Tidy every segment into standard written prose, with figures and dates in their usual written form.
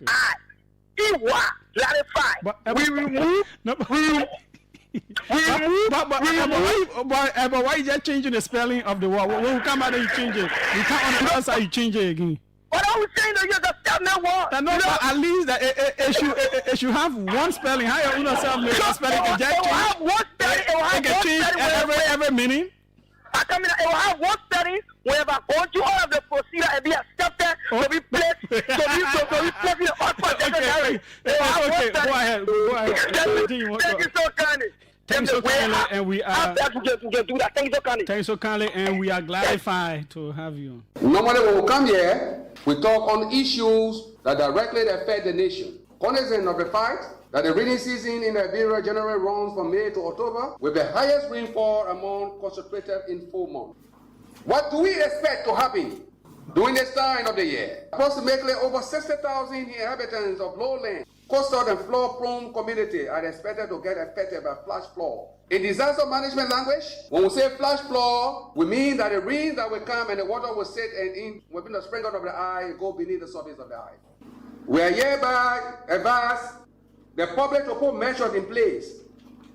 Okay. Clarify. We remove. No, but why you just changing the spelling of the word? When we come out and you change it, you can't on the other side you change it again. What I was saying that you just tell me what. No, but at least that it should have one spelling. How you yourself make a spelling? It just change. Have one spelling. It will have one spelling every meaning. I come in. It will have one spelling. Whenever go through all of the procedure and be accepted to be placed, to be placed in the upper secondary. Okay, go ahead. Thank you so kindly. Thanks so kindly, and we are. Thank you so kindly. Thanks so kindly, and we are gratified to have you. Normally, when we come here, we talk on issues that directly affect the nation. Cognizant of the fact that the rainy season in Liberia generally runs from May to October, with the highest rainfall among concentrated in 4 months. What do we expect to happen during this time of the year? Approximately over 60,000 inhabitants of lowland, coastal and flood-prone community are expected to get affected by flash flood. In disaster management language, when we say flash flood, we mean that the rain that will come and the water will sit and in within the sprinkle of the eye go beneath the surface of the eye. We are hereby advise the public to put measures in place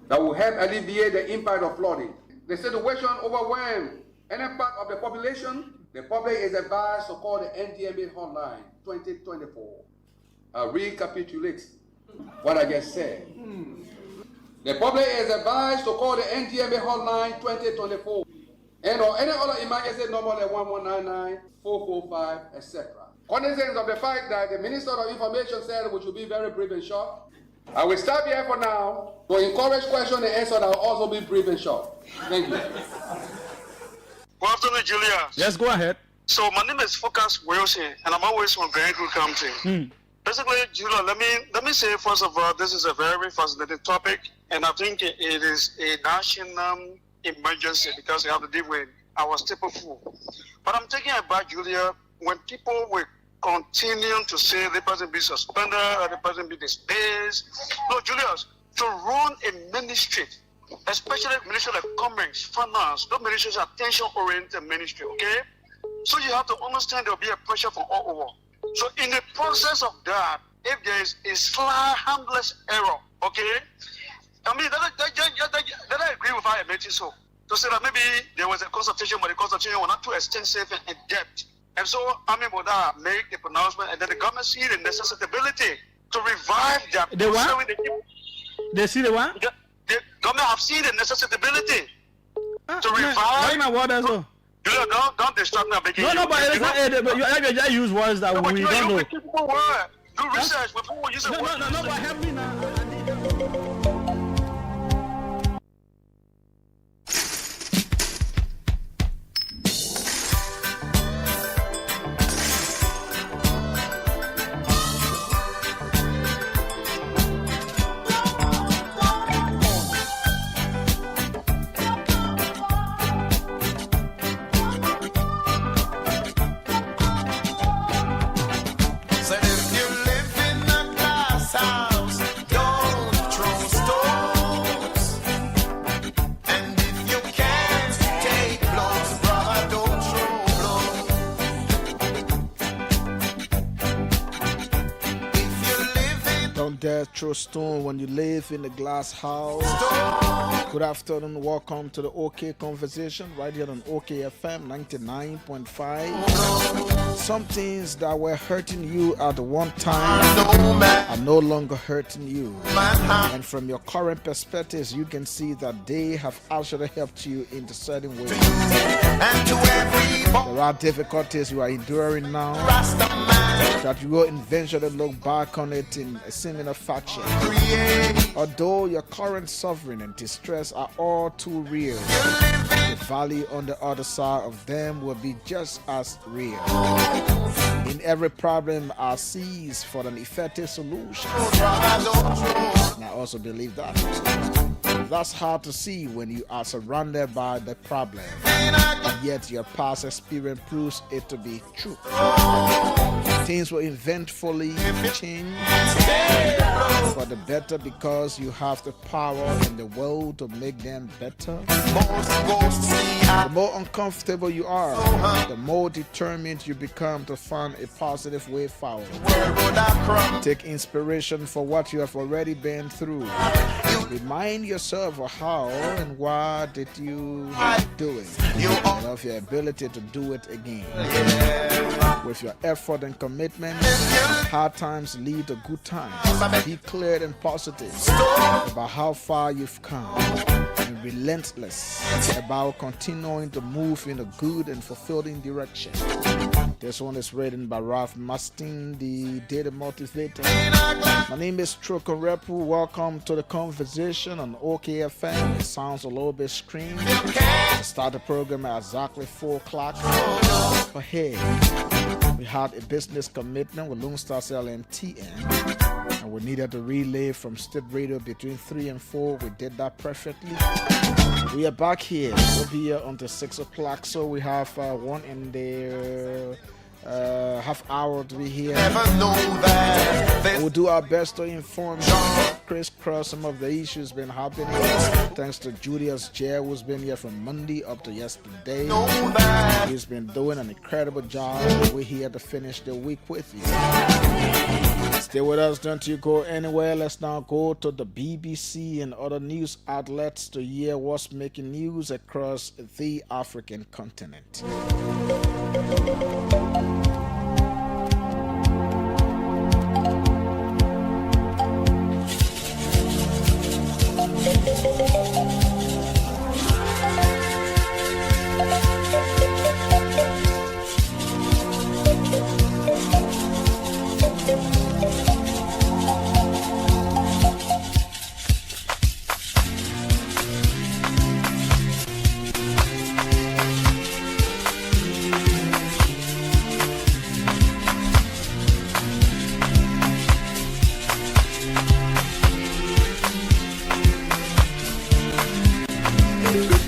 that will help alleviate the impact of flooding. The situation overwhelmed any part of the population. The public is advised to call the NDMA hotline 2024. I'll recapitulate what I just said. The public is advised to call the NDMA hotline 2024 and or any other emergency number like 1199, 445, etc. Cognizant of the fact that the Minister of Information said we should be very brief and short, I will stop here for now to encourage question and answer that will also be brief and short. Thank you. Good afternoon, Julia. Yes, go ahead. So my name is Focus Wilson, and I'm always from Grand Creek County. Basically, Julia, let me say first of all, this is a very fascinating topic, and I think it is a national emergency because we have to deal with our staple food. But I'm taking it back, Julia, when people will continue to say the person be suspended or the person be displaced. No, Julius, to run a ministry, especially ministry like commerce, finance, those ministries are attention-oriented ministry, okay? So you have to understand there will be a pressure from all over. So in the process of that, if there is a slight harmless error, okay? I mean, that I agree with how I made it so. To say that maybe there was a consultation, but the consultation was not too extensive and in-depth. And so, I mean, would make the pronouncement, and then the government see the necessity to revive that. The what? They see the what? The government have seen the necessity to revive. What as well? Don't distract me. No, but you just use words that we don't know. Do research before we use it. No, but help me now. Dare throw stone when you live in a glass house. Good afternoon, welcome to the OK Conversation right here on OK FM 99.5. Some things that were hurting you at one time are no longer hurting you, and from your current perspectives you can see that they have actually helped you in certain ways. There are difficulties you are enduring now that you will eventually look back on it in a similar fashion. Although your current suffering and distress are all too real, the value on the other side of them will be just as real. In every problem are seized for an effective solution. And I also believe that. That's hard to see when you are surrounded by the problem, and yet your past experience proves it to be true. Things will eventually change for the better because you have the power in the world to make them better. The more uncomfortable you are, the more determined you become to find a positive way forward. Take inspiration for what you have already been through. Remind yourself of how and why did you do it, and of your ability to do it again. With your effort and commitment, hard times lead to good times. Be clear and positive about how far you've come, and relentless about continuing to move in a good and fulfilling direction. This one is written by Ralph Mustin, the Data Motivator. My name is Trokon Wrepue. Welcome to the conversation on OKFM. It sounds a little bit screamed. I start the program at exactly 4 o'clock. But hey, we had a business commitment with Lone Stars LMTN, and we needed to relay from State Radio between 3 and 4. We did that perfectly. We are back here. We'll be here until 6 o'clock, so we have one in the half hour to be here. We'll do our best to inform you, crisscross some of the issues been happening. Thanks to Julius J, who's been here from Monday up to yesterday. He's been doing an incredible job. We're here to finish the week with you. Stay with us, don't you go anywhere. Let's now go to the BBC and other news outlets to hear what's making news across the African continent.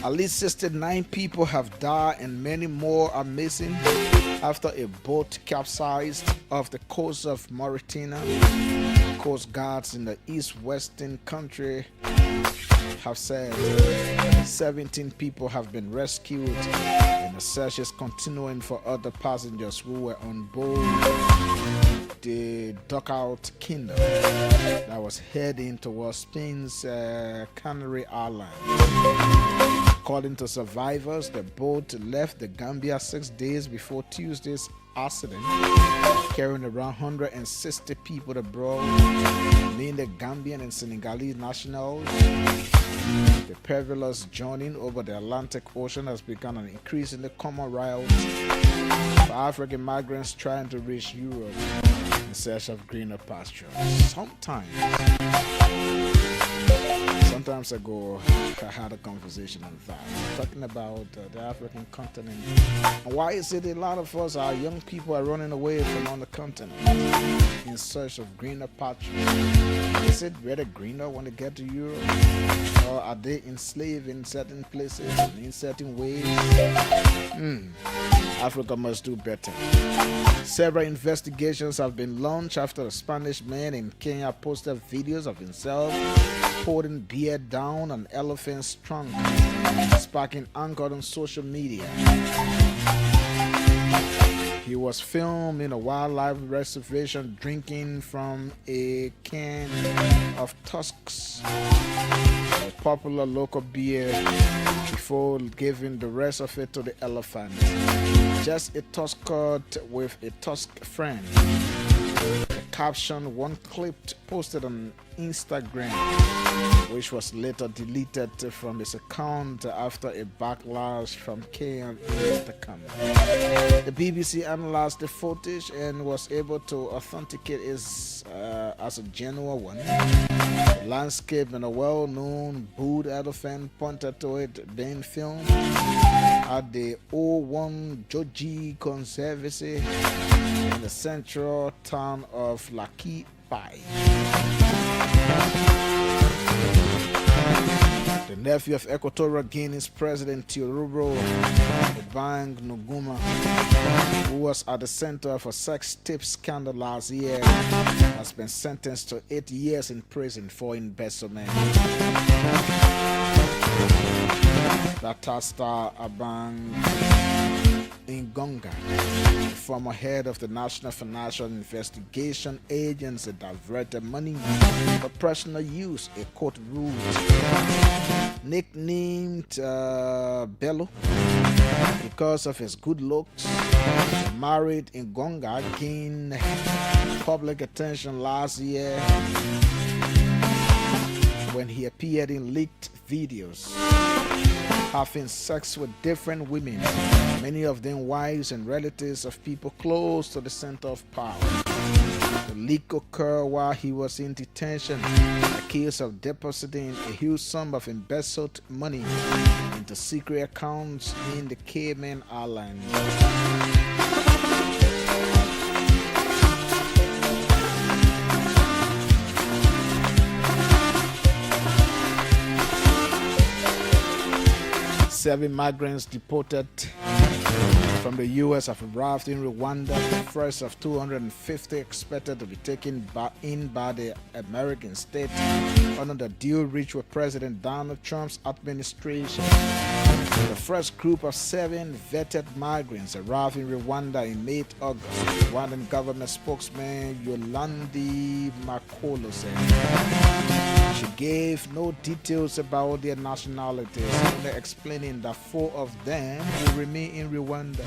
At least 69 people have died and many more are missing after a boat capsized off the coast of Mauritania. Coast guards in the east-western country have said 17 people have been rescued, and the search is continuing for other passengers who were on board the Dugout Kingdom that was heading towards Spain's Canary Islands. According to survivors, the boat left the Gambia 6 days before Tuesday's accident, carrying around 160 people abroad, mainly Gambian and Senegalese nationals. The perilous journey over the Atlantic Ocean has become an increasingly common route for African migrants trying to reach Europe in search of greener pastures. Sometimes ago, I had a conversation on that, talking about the African continent. And why is it a lot of us, our young people, are running away from on the continent in search of greener pastures? Is it really greener when they get to Europe? Or are they enslaved in certain places and in certain ways? Africa must do better. Several investigations have been launched after a Spanish man in Kenya posted videos of himself pouring beer down an elephant's trunk, sparking anger on social media. He was filmed in a wildlife reservation drinking from a can of Tusk's, a popular local beer, before giving the rest of it to the elephant. Just a Tusk cut with a Tusk friend. The caption, one clip posted on Instagram, which was later deleted from his account after a backlash from Kenyan in the comment. The BBC analyzed the footage and was able to authenticate it as a genuine one. The landscape and a well-known bull elephant pointed to it being filmed at the O1 Joji Conservancy in the central town of Laki Pai. The nephew of Equatorial Guinea's President Teodoro Obiang Nguema, who was at the center of a sex tape scandal last year, has been sentenced to 8 years in prison for embezzlement. Batasta Abang Ngonga, the former head of the National Financial Investigation Agency, diverted money for personal use, a court ruled. Nicknamed Bello because of his good looks, married Ngonga gained public attention last year when he appeared in leaked videos having sex with different women, many of them wives and relatives of people close to the center of power. The leak occurred while he was in detention, accused of depositing a huge sum of embezzled money into secret accounts in the Cayman Islands. 7 migrants deported from the U.S. have arrived in Rwanda, the first of 250 expected to be taken in by the American state under the deal reached with President Donald Trump's administration. The first group of 7 vetted migrants arrived in Rwanda in late August. Rwandan government spokesman Yolandi Makolo said she gave no details about their nationalities, only explaining that 4 of them will remain in Rwanda,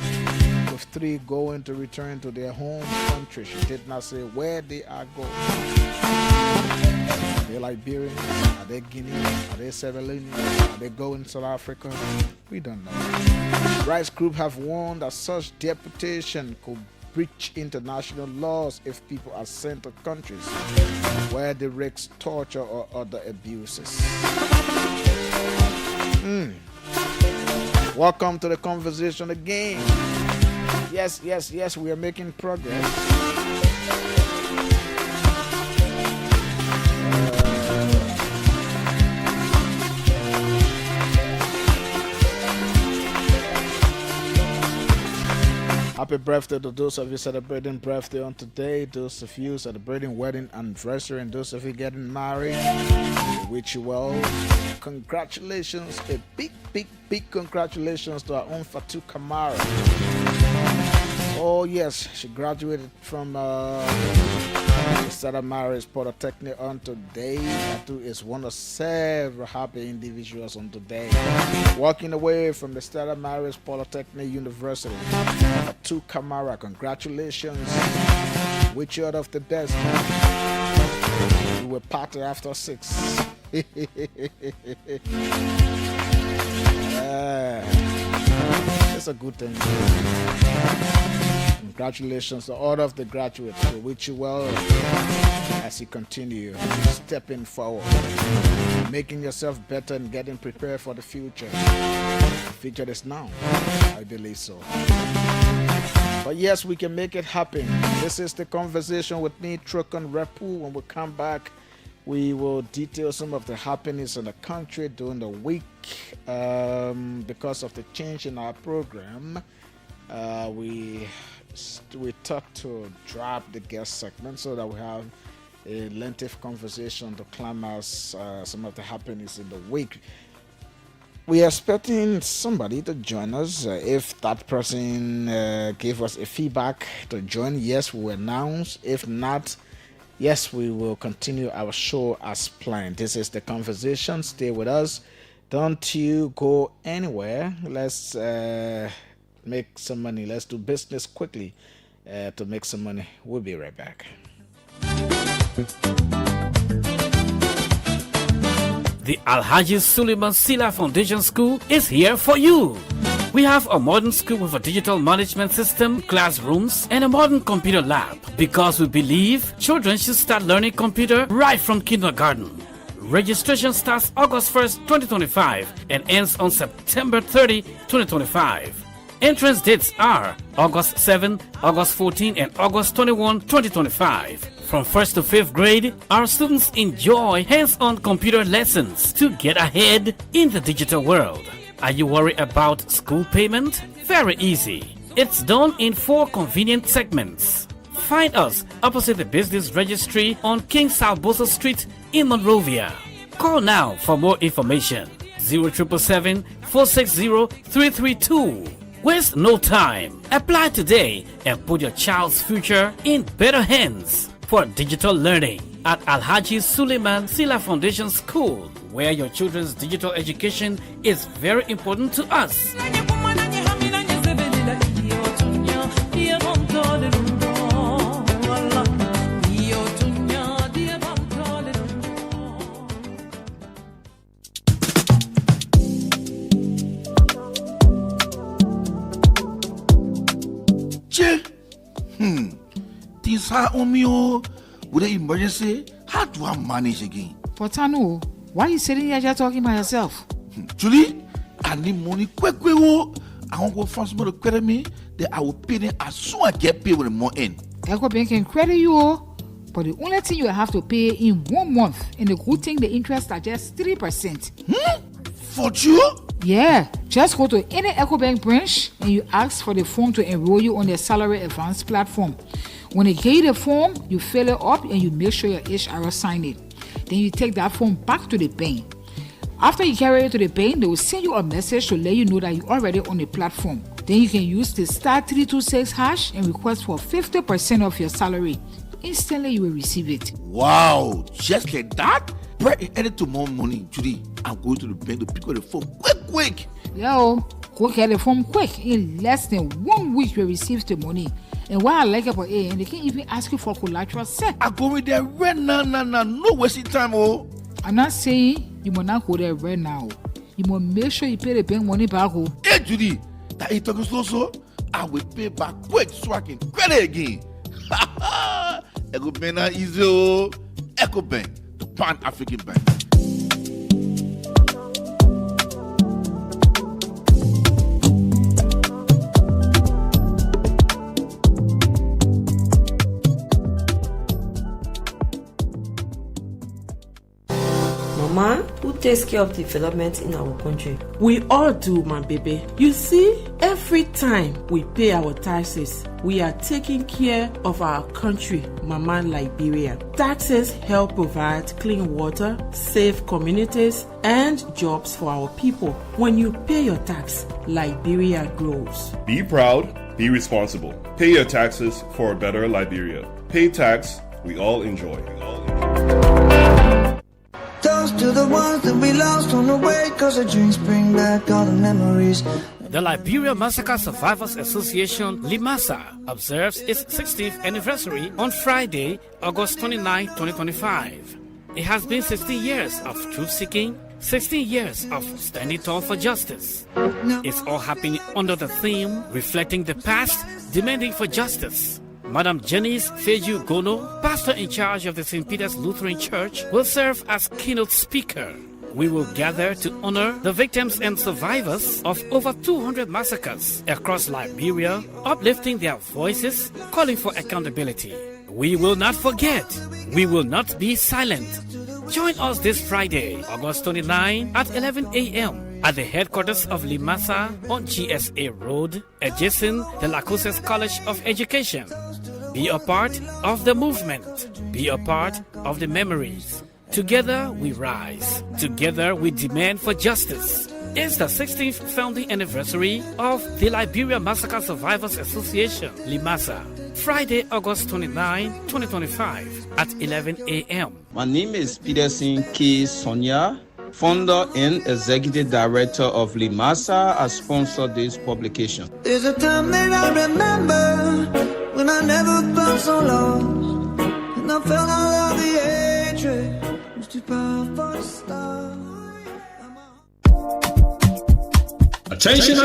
with 3 going to return to their home country. She did not say where they are going. Are they Liberians? Are they Guineans? Are they Sierra Leoneans? Are they going to South Africa? We don't know. Rights group have warned that such deportation could breach international laws if people are sent to countries where they risk torture or other abuses. Welcome to the conversation again. Yes, we are making progress. Happy birthday to those of you celebrating birthday on today, those of you celebrating wedding anniversary, and those of you getting married. We wish you well. Congratulations, a big congratulations to our own Fatu Kamara. Oh yes, she graduated from Stella Maris Polytechnic on today. Fatu is one of several happy individuals on today. Walking away from the Stella Maris Polytechnic University, Fatu Kamara, congratulations. Wish you all of the best. We will party after 6. It's a good thing. Congratulations to all of the graduates. We wish you well as you continue stepping forward, making yourself better and getting prepared for the future. The future is now. I believe so. But yes, we can make it happen. This is the conversation with me, Trokon Wrepue. When we come back, we will detail some of the happenings in the country during the week. Because of the change in our program, we thought to drop the guest segment so that we have a lengthy conversation to climax some of the happenings in the week. We are expecting somebody to join us. If that person gave us a feedback to join, yes, we will announce. If not, yes, we will continue our show as planned. This is the conversation. Stay with us. Don't you go anywhere. Let's make some money. Let's do business quickly to make some money. We'll be right back. The Alhaji Suleiman Sila Foundation School is here for you. We have a modern school with a digital management system, classrooms, and a modern computer lab because we believe children should start learning computer right from kindergarten. Registration starts August 1st, 2025 and ends on September 30, 2025. Entrance dates are August 7, August 14, and August 21, 2025. From 1st to 5th grade, our students enjoy hands-on computer lessons to get ahead in the digital world. Are you worried about school payment? Very easy. It's done in 4 convenient segments. Find us opposite the Business Registry on King Salbosa Street in Monrovia. Call now for more information. 0777 460 332. Waste no time. Apply today and put your child's future in better hands for digital learning at Alhaji Suleiman Sila Foundation School, where your children's digital education is very important to us. Things are on me, with an emergency. How do I manage again? Portano, why are you sitting here just talking by yourself? Julie, I need money quick. I want to go find somebody to credit me. Then I will pay them as soon as I get paid with the more in. Echo Bank can credit you, but the only thing you have to pay in 1 month, and the good thing, the interest are just 3%. For you? Yeah, just go to any EcoBank branch and you ask for the form to enroll you on their salary advance platform. When they give you the form, you fill it up and you make sure your HR sign it. Then you take that form back to the bank. After you carry it to the bank, they will send you a message to let you know that you're already on the platform. Then you can use the *326# and request for 50% of your salary. Instantly, you will receive it. Wow, just like that? Bring it to more money, Judy. I'm going to the bank to pick up the phone quick. Yo, go get the form quick. In less than 1 week, you receive the money. And what I like about it, and they can't even ask you for collateral set. I go with there right now. No wasting time, oh. I'm not saying you must not go there right now. You must make sure you pay the bank money back. Hey, Judy, that you talking so? I will pay back quick so I can credit again. Echo Bank not easy, oh. Echo Bank, the Pan-African Bank. Mama, who takes care of development in our country? We all do, my baby. You see, every time we pay our taxes, we are taking care of our country, Mama Liberia. Taxes help provide clean water, safe communities, and jobs for our people. When you pay your tax, Liberia grows. Be proud, be responsible. Pay your taxes for a better Liberia. Pay tax, we all enjoy. Toast to the ones that we lost on the way, 'cause the drinks bring back all the memories. The Liberia Massacre Survivors Association, LIMASA, observes its 60th anniversary on Friday, August 29, 2025. It has been 16 years of truth-seeking, 16 years of standing tall for justice. It's all happening under the theme, reflecting the past, demanding for justice. Madam Janice Feju Gono, pastor in charge of the St. Peter's Lutheran Church, will serve as keynote speaker. We will gather to honor the victims and survivors of over 200 massacres across Liberia, uplifting their voices, calling for accountability. We will not forget. We will not be silent. Join us this Friday, August 29 at 11 a.m. at the headquarters of LIMASA on GSA Road, adjacent the Lacoses College of Education. Be a part of the movement. Be a part of the memories. Together we rise. Together we demand for justice. It's the 16th founding anniversary of the Liberia Massacre Survivors Association, LIMASA. Friday, August 29, 2025 at 11 a.m. My name is Peterson K. Sonia, founder and executive director of LIMASA. I sponsor this publication. There's a time that I remember when I never felt so lost, and I felt all of the hatred was too powerful to stop. Attention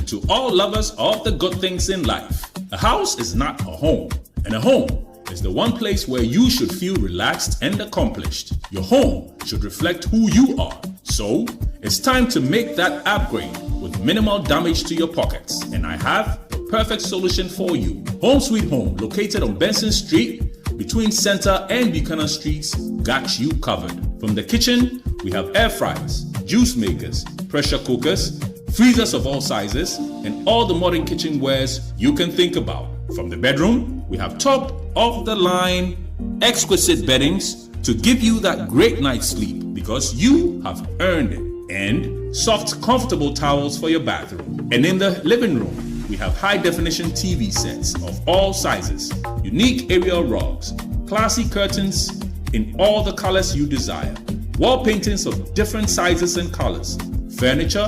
to all lovers of the good things in life. A house is not a home, and a home is the one place where you should feel relaxed and accomplished. Your home should reflect who you are. So, it's time to make that upgrade with minimal damage to your pockets. And I have the perfect solution for you. Home Sweet Home, located on Benson Street, between Center and Buchanan Streets, got you covered. From the kitchen, we have air fryers, juice makers, pressure cookers, freezers of all sizes, and all the modern kitchenwares you can think about. From the bedroom, we have top-of-the-line, exquisite beddings to give you that great night's sleep because you have earned it. And soft, comfortable towels for your bathroom. And in the living room, we have high-definition TV sets of all sizes, unique aerial rugs, classy curtains in all the colors you desire, wall paintings of different sizes and colors, furniture,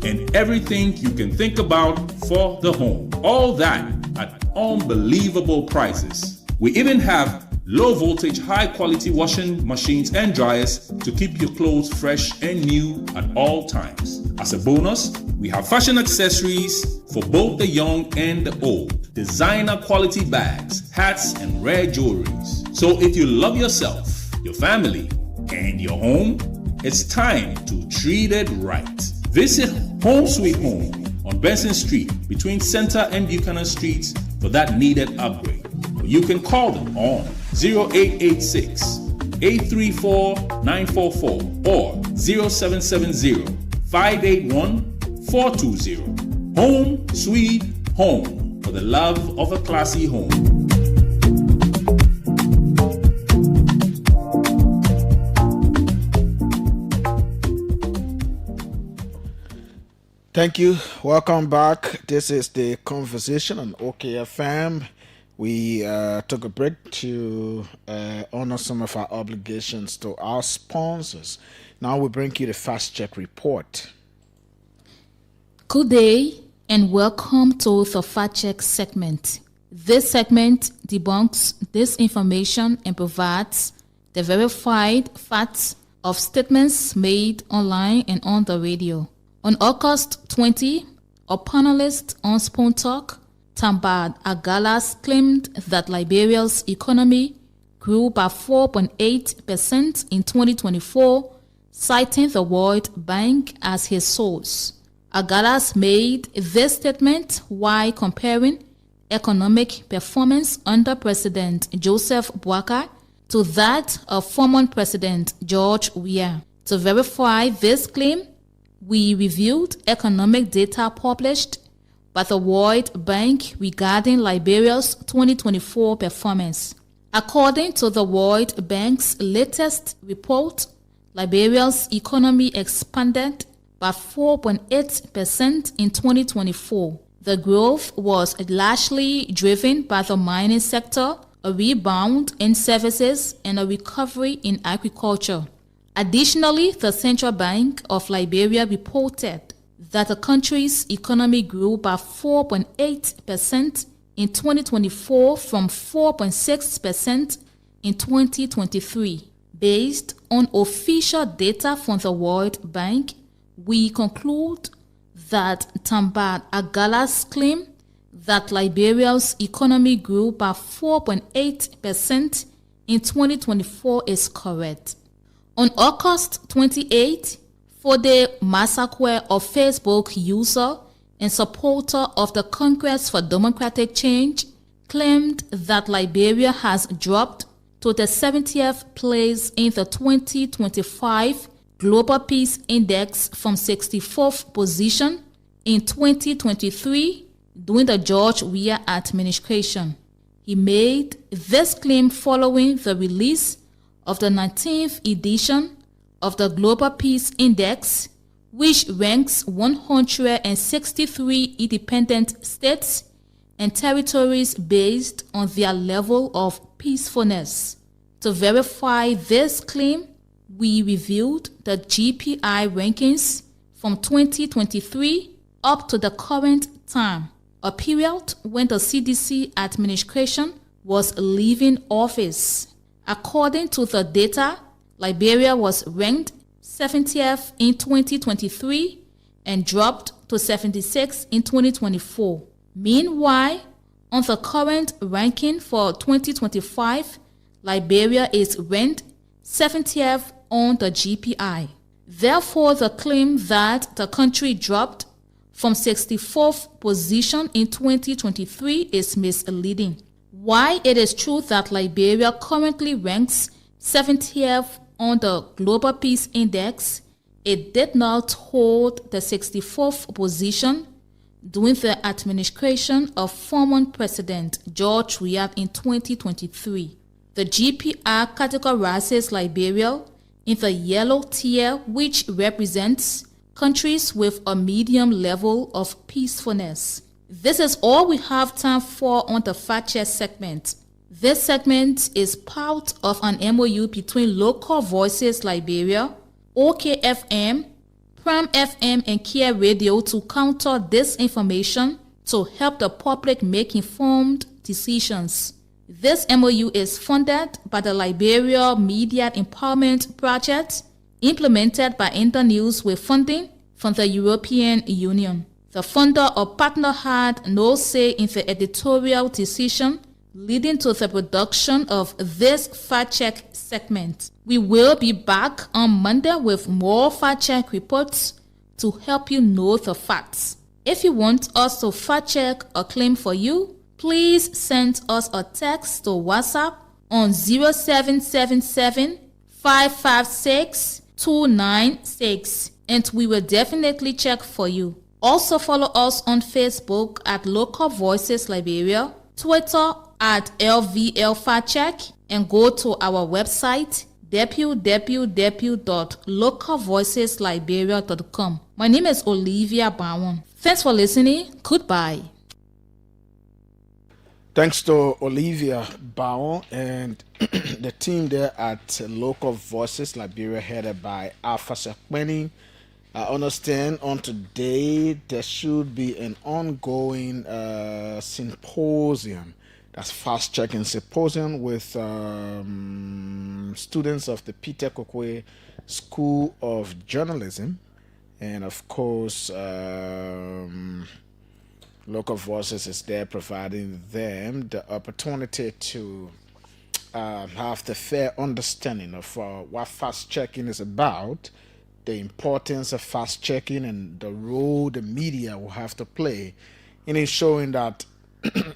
and everything you can think about for the home. All that at unbelievable prices. We even have low voltage, high quality washing machines and dryers to keep your clothes fresh and new at all times. As a bonus, we have fashion accessories for both the young and the old, designer quality bags, hats, and rare jewelries. So if you love yourself, your family, and your home, it's time to treat it right. Visit Home Sweet Home on Benson Street between Center and Buchanan Streets for that needed upgrade. You can call them on 0886-834-944 or 0770-581-420. Home Sweet Home, for the love of a classy home. Thank you. Welcome back. This is the conversation on OKFM. We took a break to honor some of our obligations to our sponsors. Now we bring you the Fast Check Report. Good day and welcome to the Fact Check segment. This segment debunks disinformation and provides the verified facts of statements made online and on the radio. On August 20, a panelist on Spoon Talk, Tambad Agalas, claimed that Liberia's economy grew by 4.8% in 2024, citing the World Bank as his source. Agalas made this statement while comparing economic performance under President Joseph Boakai to that of former President George Weah. To verify this claim, we reviewed economic data published by the World Bank regarding Liberia's 2024 performance. According to the World Bank's latest report, Liberia's economy expanded by 4.8% in 2024. The growth was largely driven by the mining sector, a rebound in services, and a recovery in agriculture. Additionally, the Central Bank of Liberia reported that the country's economy grew by 4.8% in 2024 from 4.6% in 2023. Based on official data from the World Bank, we conclude that Tambad Agalas' claim that Liberia's economy grew by 4.8% in 2024 is correct. On August 28, Fode Masakwe, a Facebook user and supporter of the Congress for Democratic Change, claimed that Liberia has dropped to the 70th place in the 2025 Global Peace Index from 64th position in 2023 during the George Weah administration. He made this claim following the release of the 19th edition of the Global Peace Index, which ranks 163 independent states and territories based on their level of peacefulness. To verify this claim, we reviewed the GPI rankings from 2023 up to the current time, a period when the CDC administration was leaving office. According to the data, Liberia was ranked 70th in 2023 and dropped to 76 in 2024. Meanwhile, on the current ranking for 2025, Liberia is ranked 70th on the GPI. Therefore, the claim that the country dropped from 64th position in 2023 is misleading. While it is true that Liberia currently ranks 70th on the Global Peace Index, it did not hold the 64th position during the administration of former President George Weah in 2023. The GPR categorizes Liberia in the yellow tier, which represents countries with a medium level of peacefulness. This is all we have time for on the Fact Check segment. This segment is part of an MOU between Local Voices Liberia, OKFM, Prime FM, and Kia Radio to counter disinformation to help the public make informed decisions. This MOU is funded by the Liberia Media Empowerment Project, implemented by Internews with funding from the European Union. The funder or partner had no say in the editorial decision leading to the production of this Fact Check segment. We will be back on Monday with more Fact Check reports to help you know the facts. If you want us to fact check a claim for you, please send us a text to WhatsApp on 0777 556 296 and we will definitely check for you. Also follow us on Facebook at Local Voices Liberia, Twitter at LVL Fact Check, and go to our website www.localvoicesliberia.com. My name is Olivia Bawon. Thanks for listening. Goodbye. Thanks to Olivia Bawon and the team there at Local Voices Liberia, headed by Alpha Sekweni. I understand on today there should be an ongoing symposium, that's fast checking symposium with students of the Peter Kokwe School of Journalism, and of course Local Voices is there providing them the opportunity to have the fair understanding of what fast checking is about, the importance of fast checking, and the role the media will have to play in ensuring that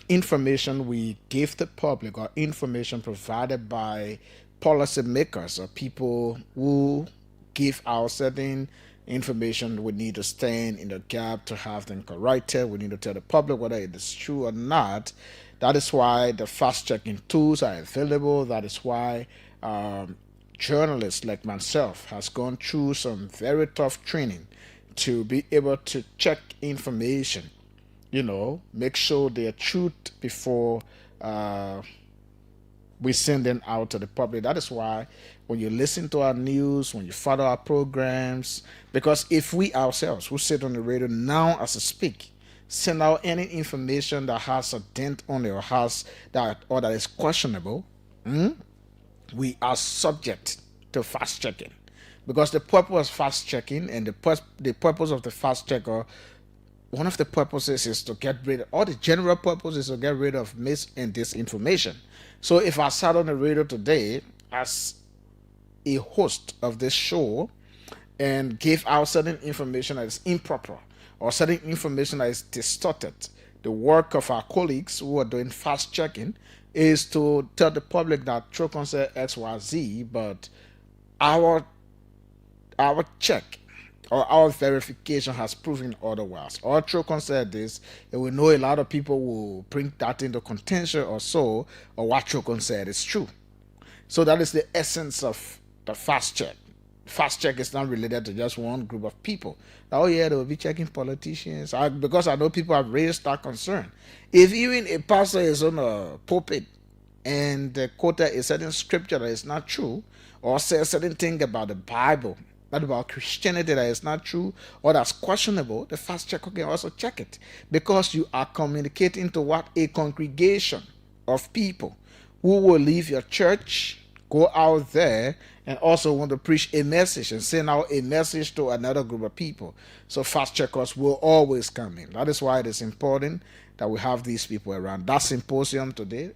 information we give the public or information provided by policymakers or people who give out certain information, we need to stand in the gap to have them corrected. We need to tell the public whether it is true or not. That is why the fast checking tools are available. That is why journalists like myself has gone through some very tough training to be able to check information, make sure they are truth before we send them out to the public. That is why when you listen to our news, when you follow our programs, because if we ourselves who sit on the radio now as I speak, send out any information that has a dent on it or that is questionable, we are subject to fast checking, because the purpose of fast checking and the purpose of the fast checker, one of the purposes is to get rid of, or the general purpose is to get rid of mis and disinformation. So if I sat on the radio today as a host of this show and gave out certain information that is improper or certain information that is distorted, the work of our colleagues who are doing fast checking is to tell the public that Trokon said XYZ, but our check or our verification has proven otherwise. Or Trokon said this, and we know a lot of people will bring that into contention or so, or what Trokon said is true. So that is the essence of the fast check. Fast check is not related to just one group of people. Oh yeah, they will be checking politicians. Because I know people have raised that concern. If even a pastor is on a pulpit and quoted a certain scripture that is not true, or says a certain thing about the Bible, not about Christianity, that is not true or that's questionable, the fast checker can also check it, because you are communicating to what a congregation of people who will leave your church, go out there, and also want to preach a message and send out a message to another group of people. So fast checkers will always come in. That is why it is important that we have these people around. That symposium today,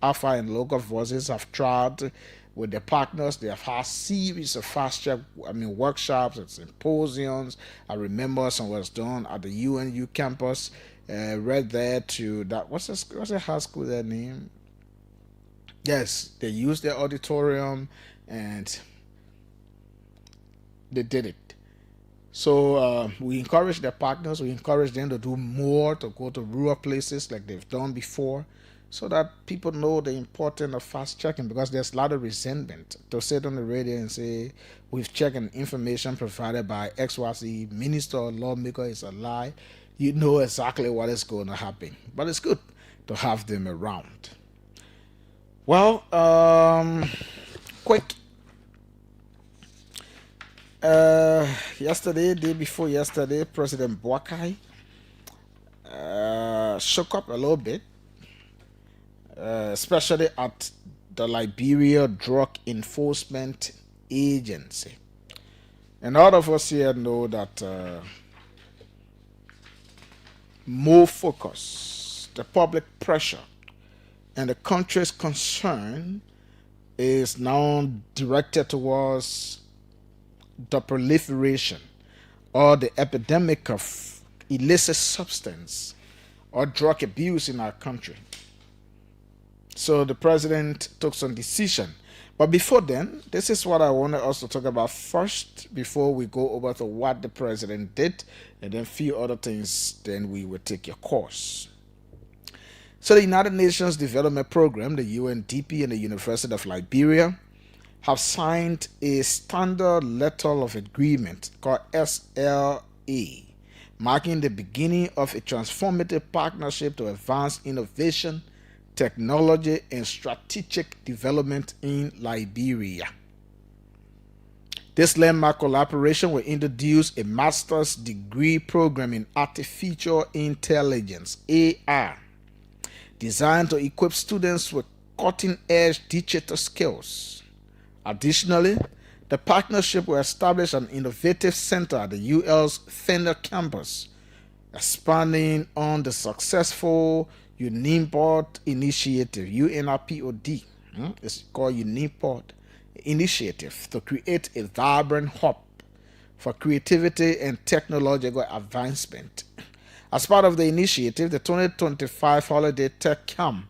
Alpha and Local Voices have tried with their partners. They have had series of fast track, workshops and symposiums. I remember some was done at the UNU campus, right there to that. What's the high school their name? Yes, they used their auditorium and they did it. So we encourage their partners, we encourage them to do more, to go to rural places like they've done before, so that people know the importance of fast checking, because there's a lot of resentment to sit on the radio and say, we've checked and information provided by XYZ minister or lawmaker is a lie. You know exactly what is going to happen. But it's good to have them around. Well, quick. Yesterday, day before yesterday, President Boakai shook up a little bit, especially at the Liberia Drug Enforcement Agency. And all of us here know that more focus, the public pressure, and the country's concern is now directed towards the proliferation or the epidemic of illicit substance or drug abuse in our country. So the president took some decision. But before then, this is what I wanted us to talk about first before we go over to what the president did, and then a few other things, then we will take your course. So the United Nations Development Program, the UNDP, and the University of Liberia have signed a standard letter of agreement called SLA, marking the beginning of a transformative partnership to advance innovation, technology, and strategic development in Liberia. This landmark collaboration will introduce a master's degree program in artificial intelligence, AR, designed to equip students with cutting-edge digital skills. Additionally, the partnership will establish an innovative center at the UL's Fender campus, expanding on the successful UNIMPOD initiative, UNRPOD. It's called UNIMPOD initiative to create a vibrant hub for creativity and technological advancement. As part of the initiative, the 2025 Holiday Tech Camp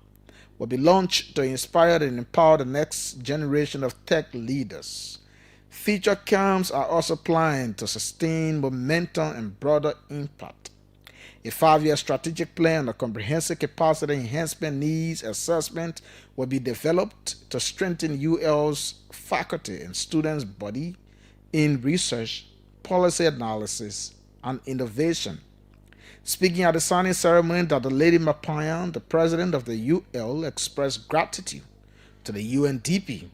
will be launched to inspire and empower the next generation of tech leaders. Feature camps are also planned to sustain momentum and broader impact. A 5-year strategic plan of comprehensive capacity enhancement needs assessment will be developed to strengthen UL's faculty and students' body in research, policy analysis, and innovation. Speaking at the signing ceremony, Dr. Lady Mapayan, the president of the UL, expressed gratitude to the UNDP.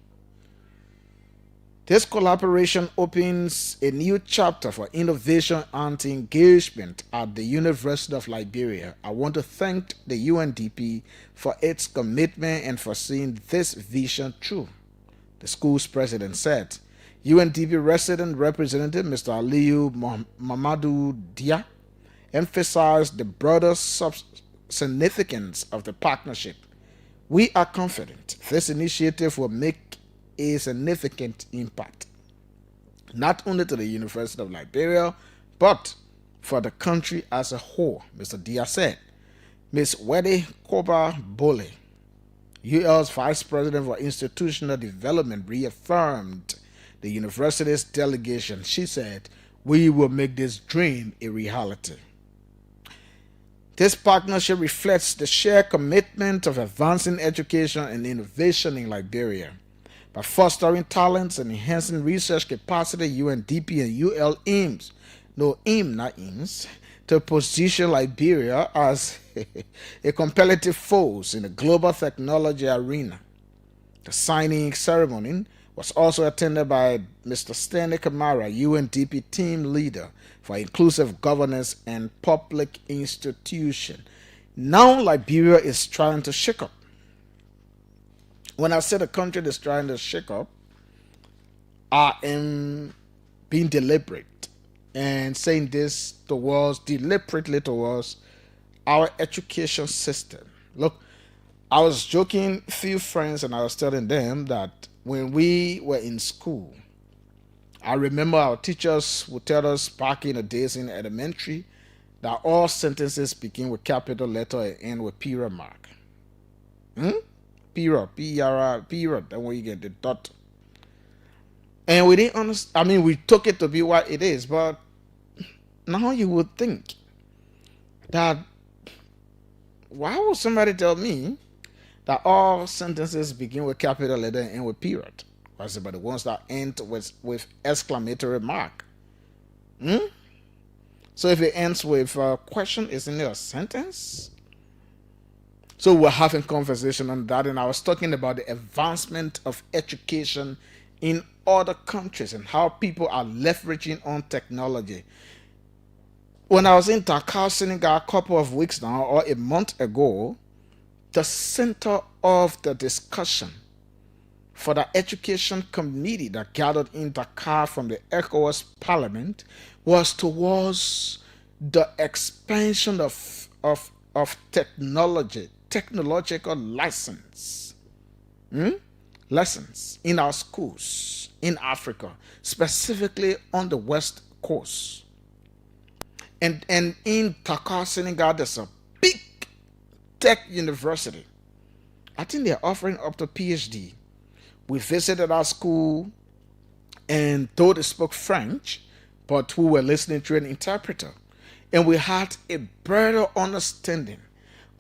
This collaboration opens a new chapter for innovation and engagement at the University of Liberia. I want to thank the UNDP for its commitment and for seeing this vision through, the school's president said. UNDP resident representative Mr. Aliyu Mamadou Dia emphasized the broader significance of the partnership. We are confident this initiative will make a significant impact, not only to the University of Liberia, but for the country as a whole, Mr. Dia said. Ms. Wede Koba Bole, UL's Vice President for Institutional Development, reaffirmed the university's delegation. She said, "We will make this dream a reality." This partnership reflects the shared commitment of advancing education and innovation in Liberia. By fostering talents and enhancing research capacity, UNDP and UL aims, to position Liberia as a competitive force in the global technology arena. The signing ceremony was also attended by Mr. Stanley Kamara, UNDP team leader for inclusive governance and public institution. Now Liberia is trying to shake up. When I say the country is trying to shake up, I am being deliberate and saying this deliberately towards our education system. Look, I was joking a few friends and I was telling them that when we were in school, I remember our teachers would tell us back in the days in elementary that all sentences begin with capital letter and end with period mark. Period, P-E-R-I, period. Then when you get the dot. And we didn't understand. I mean, we took it to be what it is, but now you would think that why would somebody tell me that all sentences begin with capital letter and end with period? What's about the ones that end with exclamatory mark? So if it ends with a question, isn't it a sentence? So we're having conversation on that, and I was talking about the advancement of education in other countries and how people are leveraging on technology. When I was in Dakar, Senegal, a couple of weeks now, or a month ago, the center of the discussion for the education committee that gathered in Dakar from the ECOWAS Parliament was towards the expansion of technological lessons in our schools in Africa, specifically on the West Coast. And in Dakar, Senegal, there's a big tech university. I think they're offering up to PhD. We visited our school, and though they spoke French, but we were listening to an interpreter. And we had a better understanding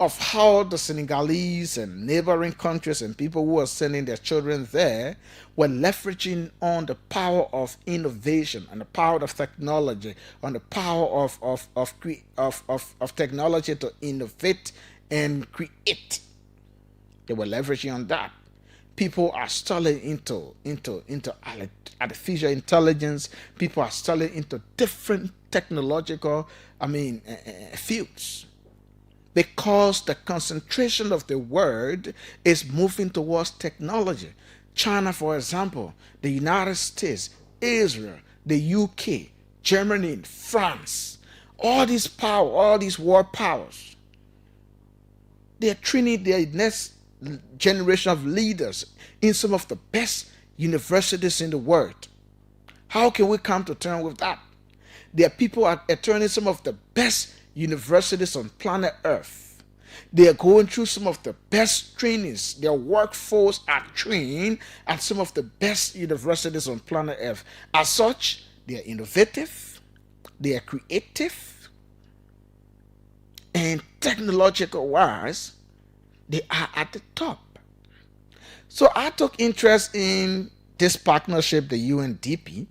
of how the Senegalese and neighboring countries and people who are sending their children there were leveraging on the power of innovation and the power of technology, on the power of technology to innovate and create. They were leveraging on that. People are studying into artificial intelligence. People are studying into different technological, fields. Because the concentration of the world is moving towards technology. China, for example, the United States, Israel, the UK, Germany, France, all these world powers, they're training their next generation of leaders in some of the best universities in the world. How can we come to terms with that? Their people are attending some of the best universities on planet Earth. They are going through some of the best trainings. Their workforce are trained at some of the best universities on planet Earth. As such, they are innovative, they are creative, and technological wise, they are at the top. So I took interest in this partnership the UNDP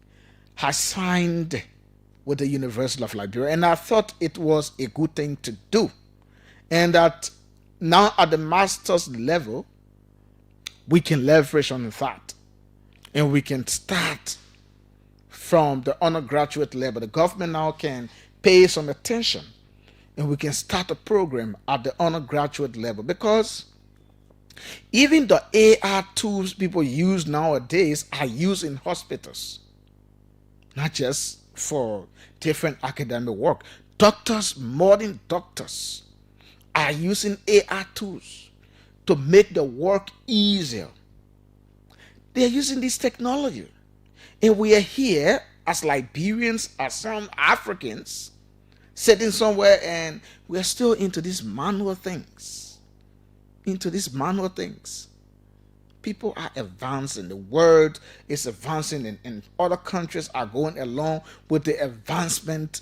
has signed with the University of Liberia, and I thought it was a good thing to do. And that now at the master's level, we can leverage on that. And we can start from the undergraduate level. The government now can pay some attention, and we can start a program at the undergraduate level, because even the AR tools people use nowadays are used in hospitals, not just for different academic work. Doctors, modern doctors, are using AR tools to make the work easier. They are using this technology. And we are here as Liberians, as some Africans, sitting somewhere, and we are still into these manual things. People are advancing. The world is advancing, and other countries are going along with the advancement,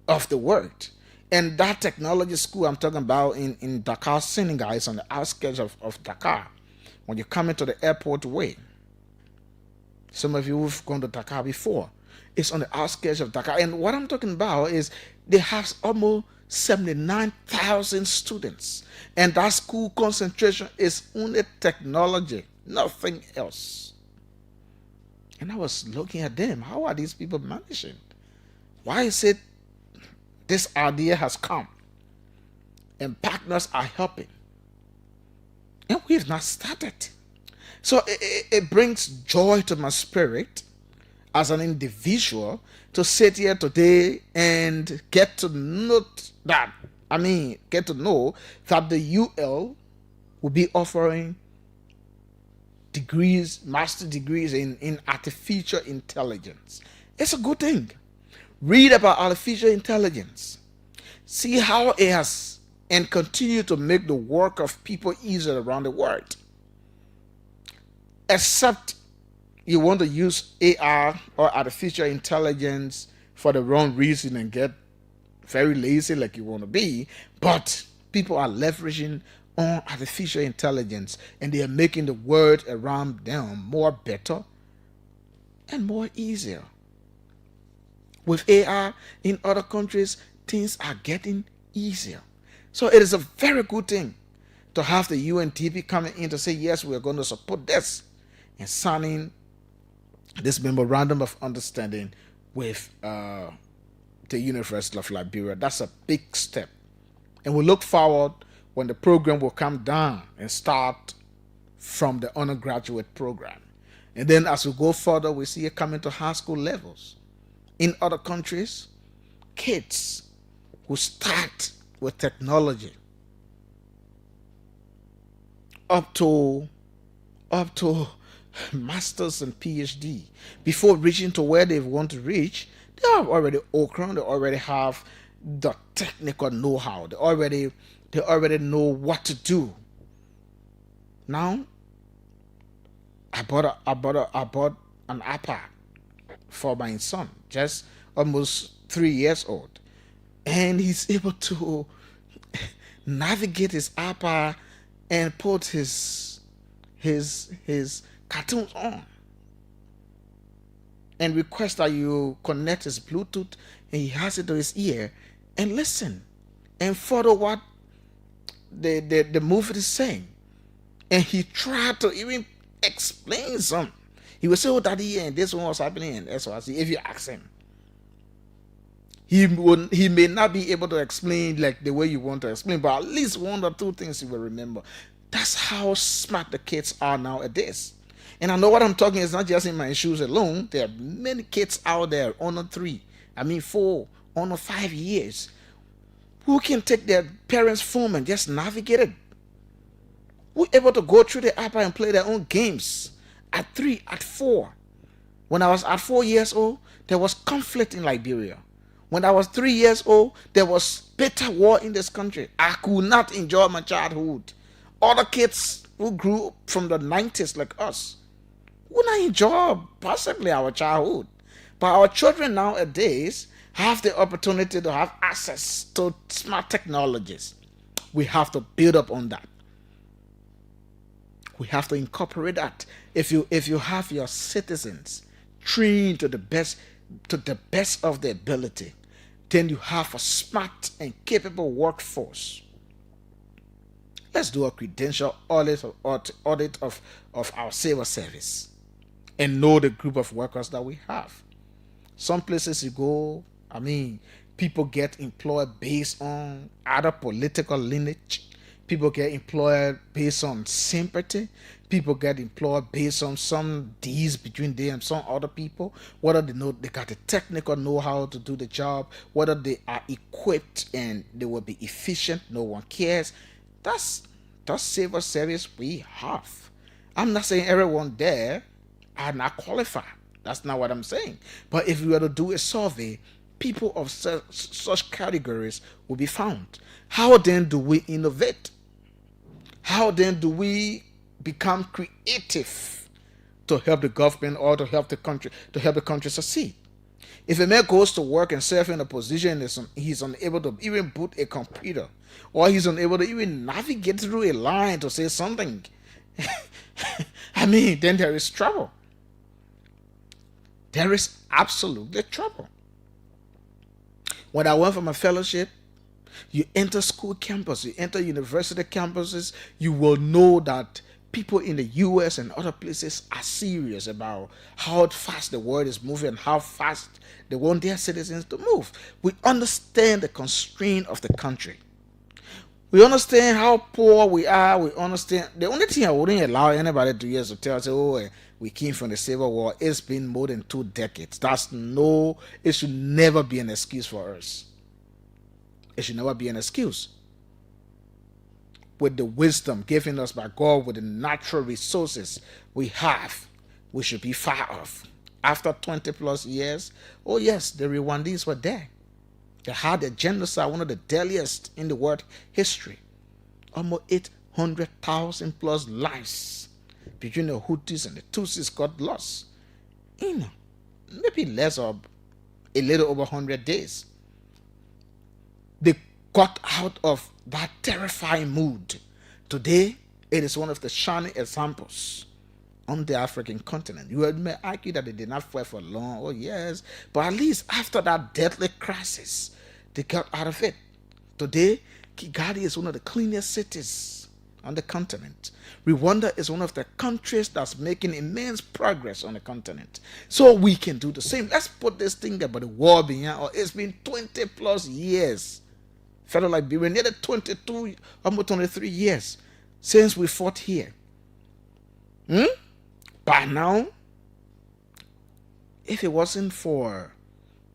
of the world. And that technology school I'm talking about in Dakar, Senegal, is on the outskirts of Dakar. When you come into the airport way, some of you have gone to Dakar before. It's on the outskirts of Dakar. And what I'm talking about is they have almost 79,000 students. And that school concentration is only technology, nothing else. And I was looking at them. How are these people managing? Why is it this idea has come and partners are helping, and we've not started? So it brings joy to my spirit as an individual to sit here today and get to know that the UL will be offering degrees, master degrees in artificial intelligence. It's a good thing. Read about artificial intelligence. See how it has and continue to make the work of people easier around the world. Except you want to use AI or artificial intelligence for the wrong reason and get very lazy like you want to be, but people are leveraging on artificial intelligence and they are making the world around them more better and more easier. With AI in other countries, things are getting easier. So it is a very good thing to have the UNDP coming in to say, yes, we're going to support this and signing this memorandum of understanding with the University of Liberia. That's a big step. And we look forward when the program will come down and start from the undergraduate program. And then as we go further, we see it coming to high school levels. In other countries, kids who start with technology up to masters and PhD before reaching to where they want to reach, they are already okra, they already have the technical know-how, they already know what to do. Now I bought an iPad for my son, just almost 3 years old, and he's able to navigate his iPad and put his cartoons on and request that you connect his Bluetooth and he has it to his ear and listen and follow what the movie is saying. And he tried to even explain some. He would say, oh, daddy, and this one was happening, and that's what I see. If you ask him, he may not be able to explain like the way you want to explain, but at least one or two things he will remember. That's how smart the kids are nowadays. And I know what I'm talking is not just in my shoes alone. There are many kids out there under 4, under 5 years who can take their parents' phone and just navigate it. Who are able to go through the iPad and play their own games at 3, at 4. When I was at 4 years old, there was conflict in Liberia. When I was 3 years old, there was bitter war in this country. I could not enjoy my childhood. Other kids who grew up from the 90s like us would not enjoy possibly our childhood. But our children nowadays have the opportunity to have access to smart technologies. We have to build up on that. We have to incorporate that. If you have your citizens trained to the best of their ability, then you have a smart and capable workforce. Let's do a credential audit of our civil service and know the group of workers that we have. Some places you go, people get employed based on other political lineage. People get employed based on sympathy. People get employed based on some deeds between them and some other people. Whether they know they got the technical know-how to do the job, whether they are equipped and they will be efficient, no one cares. That's civil service we have. I'm not saying everyone there are not qualified. That's not what I'm saying. But if we were to do a survey, people of such categories will be found. How then do we innovate? How then do we become creative to help the government or to help the country succeed? If a man goes to work and serve in a position and he's unable to even boot a computer, or he's unable to even navigate through a line to say something, then there is trouble. There is absolutely trouble. When I went for my fellowship, you enter school campus, you enter university campuses, you will know that people in the US and other places are serious about how fast the world is moving and how fast they want their citizens to move. We understand the constraint of the country. We understand how poor we are. We understand. The only thing I wouldn't allow anybody to do is to tell us, we came from the Civil War. It's been more than 2 decades. It should never be an excuse for us. It should never be an excuse. with the wisdom given us by God, with the natural resources we have, we should be far off. After 20 plus years, oh yes, the Rwandese were there. They had a genocide, one of the deadliest in the world history. Almost 800,000 plus lives between the Hutus and the Tutsis got lost. Maybe less or a little over 100 days. They got out of that terrifying mood. Today, it is one of the shining examples on the African continent. You may argue that they did not fight for long, oh yes, but at least after that deadly crisis, they got out of it. Today, Kigali is one of the cleanest cities on the continent. Rwanda is one of the countries that's making immense progress on the continent. So we can do the same. Let's put this thing about the war behind, or it's been 20 plus years. Fellow Liberia, nearly 22, almost 23 years since we fought here. By now, if it wasn't for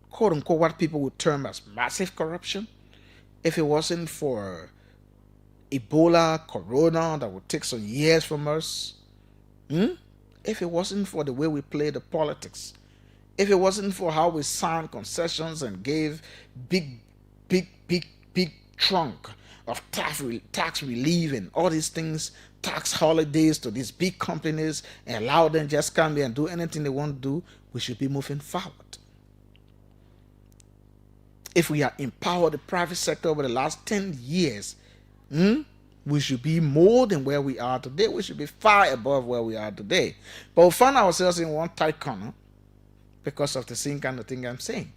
quote unquote what people would term as massive corruption, if it wasn't for Ebola, Corona that would take some years from us, if it wasn't for the way we play the politics, if it wasn't for how we signed concessions and gave big trunk of tax relief and all these things, tax holidays to these big companies, and allow them just come here and do anything they want to do, we should be moving forward. If we have empowered the private sector over the last 10 years, we should be more than where we are today. We should be far above where we are today. But we find ourselves in one tight corner because of the same kind of thing I'm saying.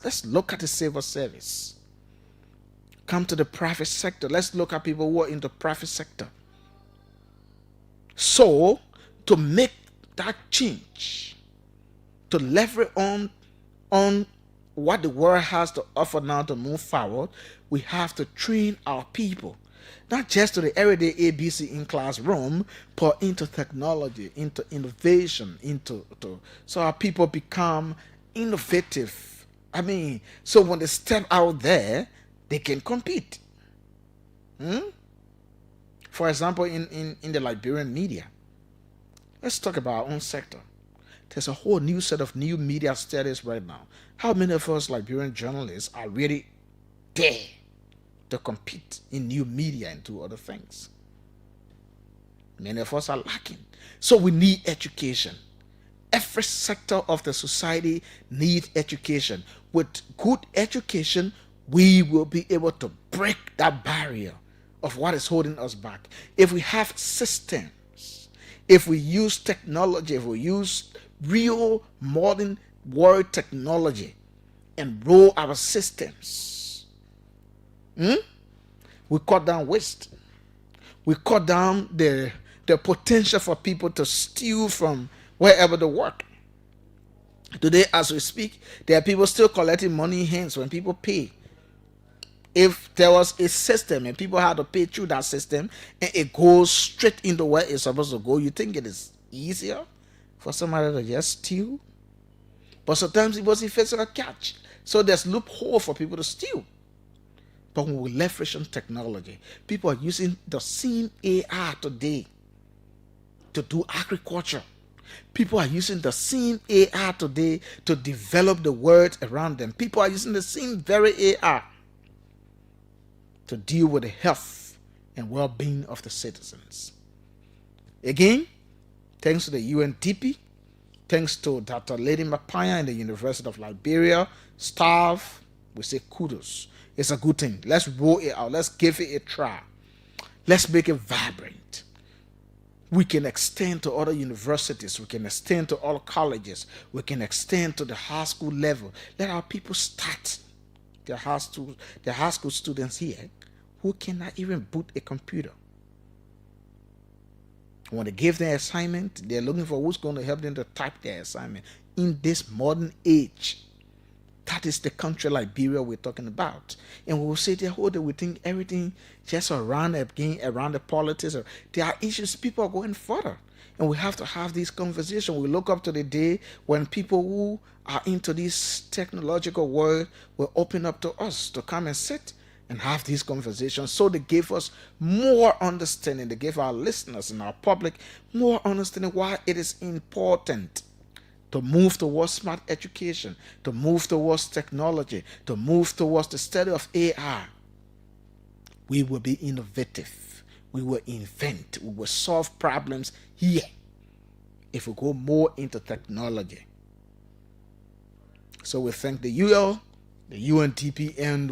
Let's look at the civil service. Come to the private sector. Let's look at people who are in the private sector. So, to make that change, to leverage on what the world has to offer now to move forward, we have to train our people, not just to the everyday ABC in classroom, but into technology, into innovation, so our people become innovative. So when they step out there, they can compete. For example, in the Liberian media, let's talk about our own sector. There's a whole new set of new media studies right now. How many of us Liberian journalists are really there to compete in new media and do other things? Many of us are lacking. So we need education. Every sector of the society needs education. With good education, we will be able to break that barrier of what is holding us back. If we have systems, if we use technology, if we use real modern world technology and roll our systems, we cut down waste. We cut down the potential for people to steal from wherever they work. Today, as we speak, there are people still collecting money in hands when people pay. If there was a system and people had to pay through that system and it goes straight into where it's supposed to go, you think it is easier for somebody to just steal? But sometimes it was a physical catch. So there's loophole for people to steal. But when we leverage on technology, people are using the same AI today to do agriculture. People are using the same AI today to develop the world around them. People are using the same very AI to deal with the health and well-being of the citizens. Again, thanks to the UNDP, thanks to Dr. Lady Mapaya and the University of Liberia staff, we say kudos. It's a good thing. Let's roll it out. Let's give it a try. Let's make it vibrant. We can extend to other universities. We can extend to all colleges. We can extend to the high school level. Let our people start their high school students here who cannot even boot a computer. When they give their assignment, they're looking for who's going to help them to type their assignment. In this modern age, that is the country Liberia we're talking about. And we will say there, we think everything just around the politics. There are issues, people are going further. And we have to have this conversation. We look up to the day when people who are into this technological world will open up to us to come and sit and have these conversations. So they gave us more understanding. They gave our listeners and our public more understanding why it is important to move towards smart education, to move towards technology, to move towards the study of AI. We will be innovative. We will invent. We will solve problems here if we go more into technology. So we thank the UL, the UNDP, and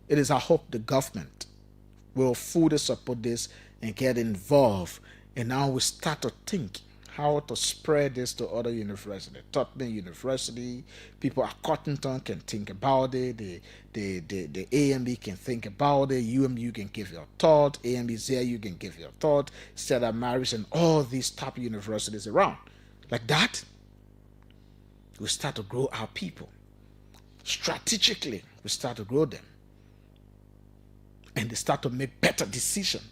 it is our hope the government will fully support this and get involved. And now we start to think how to spread this to other universities. Tottenham University, people at Cottington can think about it. The AMB can think about it. UMU can give your thought. AMBZU can give your thought. Stella Maris and all these top universities around. Like that, we start to grow our people. Strategically, we start to grow them. And they start to make better decisions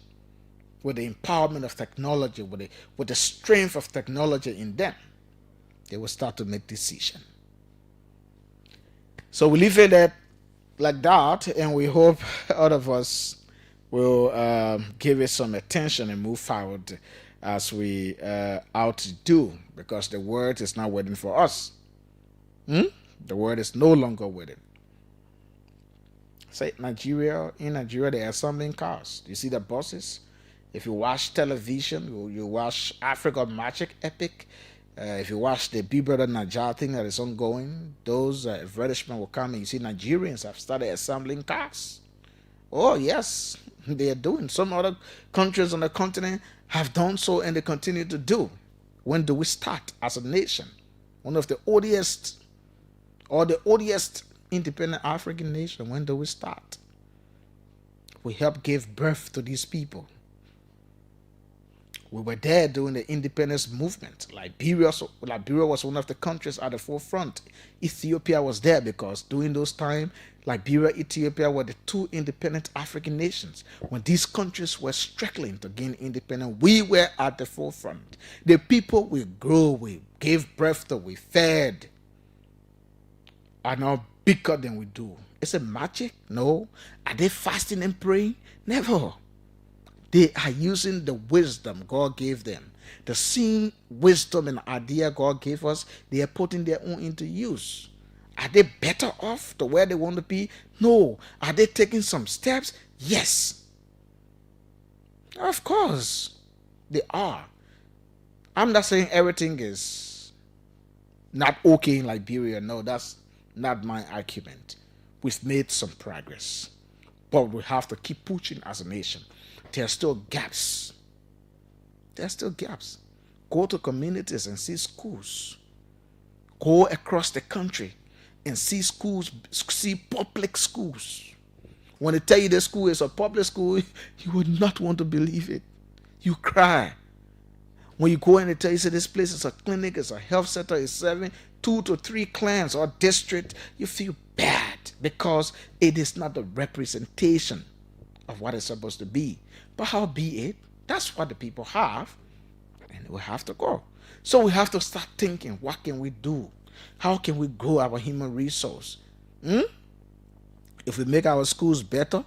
with the empowerment of technology, with the strength of technology in them. They will start to make decisions. So we leave it like that, and we hope all of us will give it some attention and move forward as we ought to do, because the word is not waiting for us. The word is no longer waiting. Say in Nigeria, they are assembling cars. You see the buses? If you watch television, you watch Africa Magic Epic. If you watch the Big Brother Naija thing that is ongoing, those advertisements will come and you see Nigerians have started assembling cars. Oh yes, they are doing. Some other countries on the continent have done so and they continue to do. When do we start as a nation? One of the oldest independent African nation. When do we start? We help give birth to these people. We were there during the independence movement. Liberia was one of the countries at the forefront. Ethiopia was there because during those times, Liberia, Ethiopia were the two independent African nations. When these countries were struggling to gain independence, we were at the forefront. The people we grew, we gave birth to, we fed, are now bigger than we do. Is it magic? No. Are they fasting and praying? Never. They are using the wisdom God gave them. The same wisdom and idea God gave us, they are putting their own into use. Are they better off to where they want to be? No. Are they taking some steps? Yes. Of course, they are. I'm not saying everything is not okay in Liberia. No, that's not my argument. We've made some progress, but we have to keep pushing as a nation. There are still gaps. Go to communities and see schools. Go across the country and see schools, see public schools. When they tell you the school is a public school, you would not want to believe it. You cry. When you go and they tell you, say, this place is a clinic, it's a health center, it's serving 2 to 3 clans or district, you feel bad because it is not the representation of what it's supposed to be. But how be it? That's what the people have, and we have to go. So we have to start thinking, what can we do? How can we grow our human resource? If we make our schools better,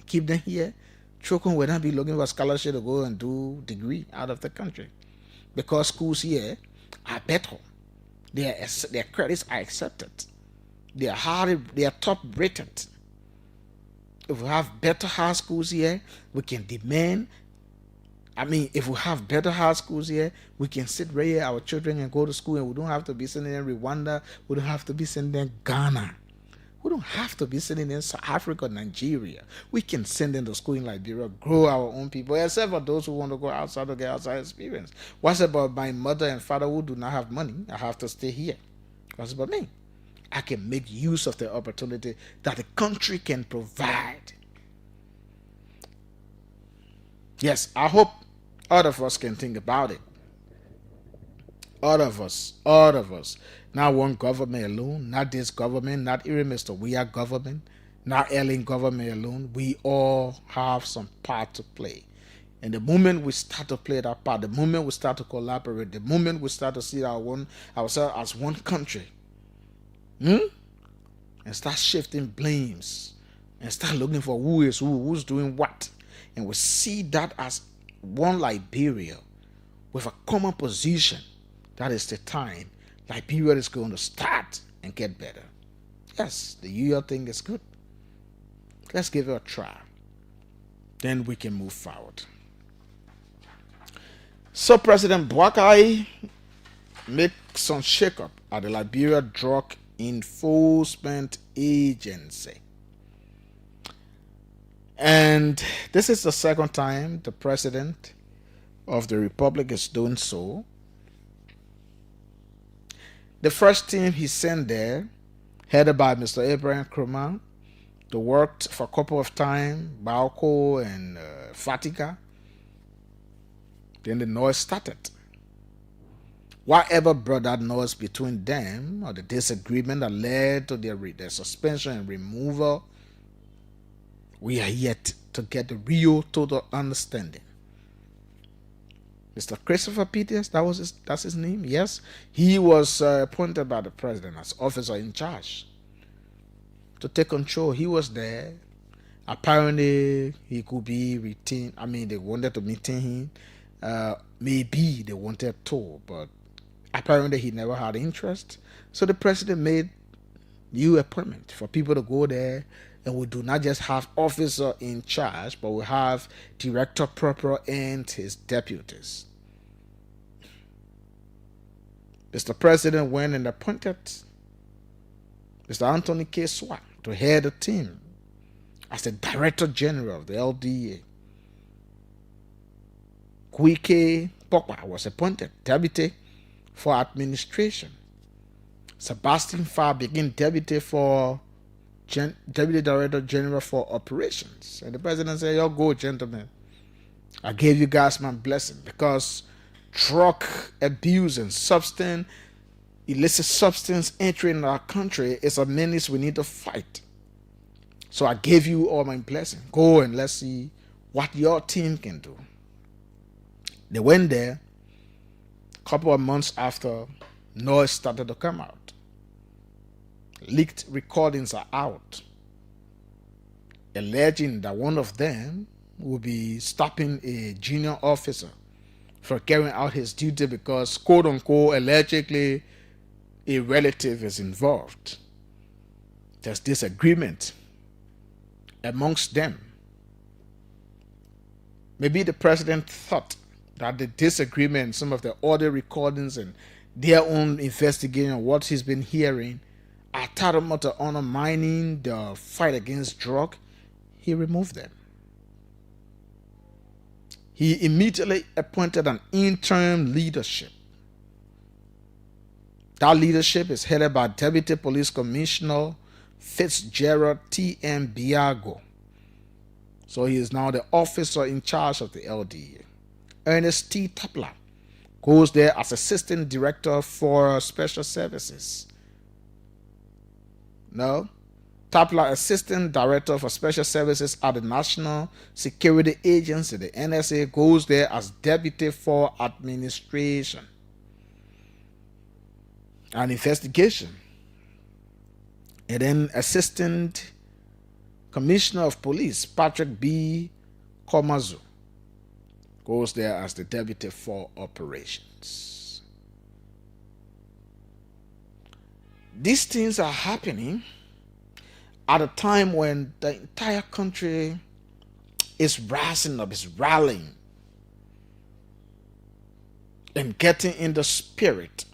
keep them here, Trokon will not be looking for scholarship to go and do degree out of the country, because schools here are better. Their credits are accepted. They are top rated. If we have better high schools here, we can demand. If we have better high schools here, we can sit right here, our children, and go to school, and we don't have to be sending them Rwanda. We don't have to be sending them Ghana. We don't have to be sending them South Africa, Nigeria. We can send them to school in Liberia, grow our own people, except for those who want to go outside to get outside experience. What's about my mother and father who do not have money? I have to stay here. What's about me? I can make use of the opportunity that the country can provide. Yes, I hope all of us can think about it. All of us. Not one government alone, not this government, not even Mr. We are government, not Ellen government alone. We all have some part to play. And the moment we start to play that part, the moment we start to collaborate, the moment we start to see ourselves as one country, and start shifting blames and start looking for who is who's doing what. And we see that as one Liberia with a common position. That is the time Liberia is going to start and get better. Yes, the UL thing is good. Let's give it a try. Then we can move forward. So President Boakai make some shakeup at the Liberia Drug Enforcement Agency. And this is the second time the President of the Republic is doing so. The first team he sent there, headed by Mr. Abraham Nkrumah, they worked for a couple of times, Bauco and Fatika. Then the noise started. Whatever brought that noise between them, or the disagreement that led to their suspension and removal, we are yet to get the real total understanding. Mr. Christopher Peters, that's his name, yes. He was appointed by the president as officer in charge to take control. He was there. Apparently, he could be retained. I mean, they wanted to retain him. Maybe they wanted to, but apparently he never had interest. So the president made new appointment for people to go there, and we do not just have officer in charge, but we have director proper and his deputies. Mr. President went and appointed Mr. Anthony K. Swat to head the team as the Director General of the LDA. Kwike Pokwa was appointed Deputy for Administration. Sebastian Farr became Deputy Director General for Operations. And the President said, "Y'all go, gentlemen. I gave you guys my blessing because drug abuse and illicit substance entering our country is a menace we need to fight. So I gave you all my blessing. Go and let's see what your team can do." They went there. A couple of months after, noise started to come out. Leaked recordings are out, alleging that one of them will be stopping a junior officer for carrying out his duty because, quote unquote, allegedly a relative is involved. There's disagreement amongst them. Maybe the president thought that the disagreement, some of the audio recordings and their own investigation, what he's been hearing, are tantamount to undermining the fight against drug. He removed them. He immediately appointed an interim leadership. That leadership is headed by Deputy Police Commissioner Fitzgerald T.M. Biago. So he is now the officer in charge of the LDA. Ernest T. Tapla goes there as Assistant Director for Special Services. No, Tapla, Assistant Director for Special Services at the National Security Agency, the NSA, goes there as Deputy for Administration and Investigation. And then Assistant Commissioner of Police, Patrick B. Komazu, goes there as the Deputy for Operations. These things are happening at a time when the entire country is rising up, is rallying, and getting in the spirit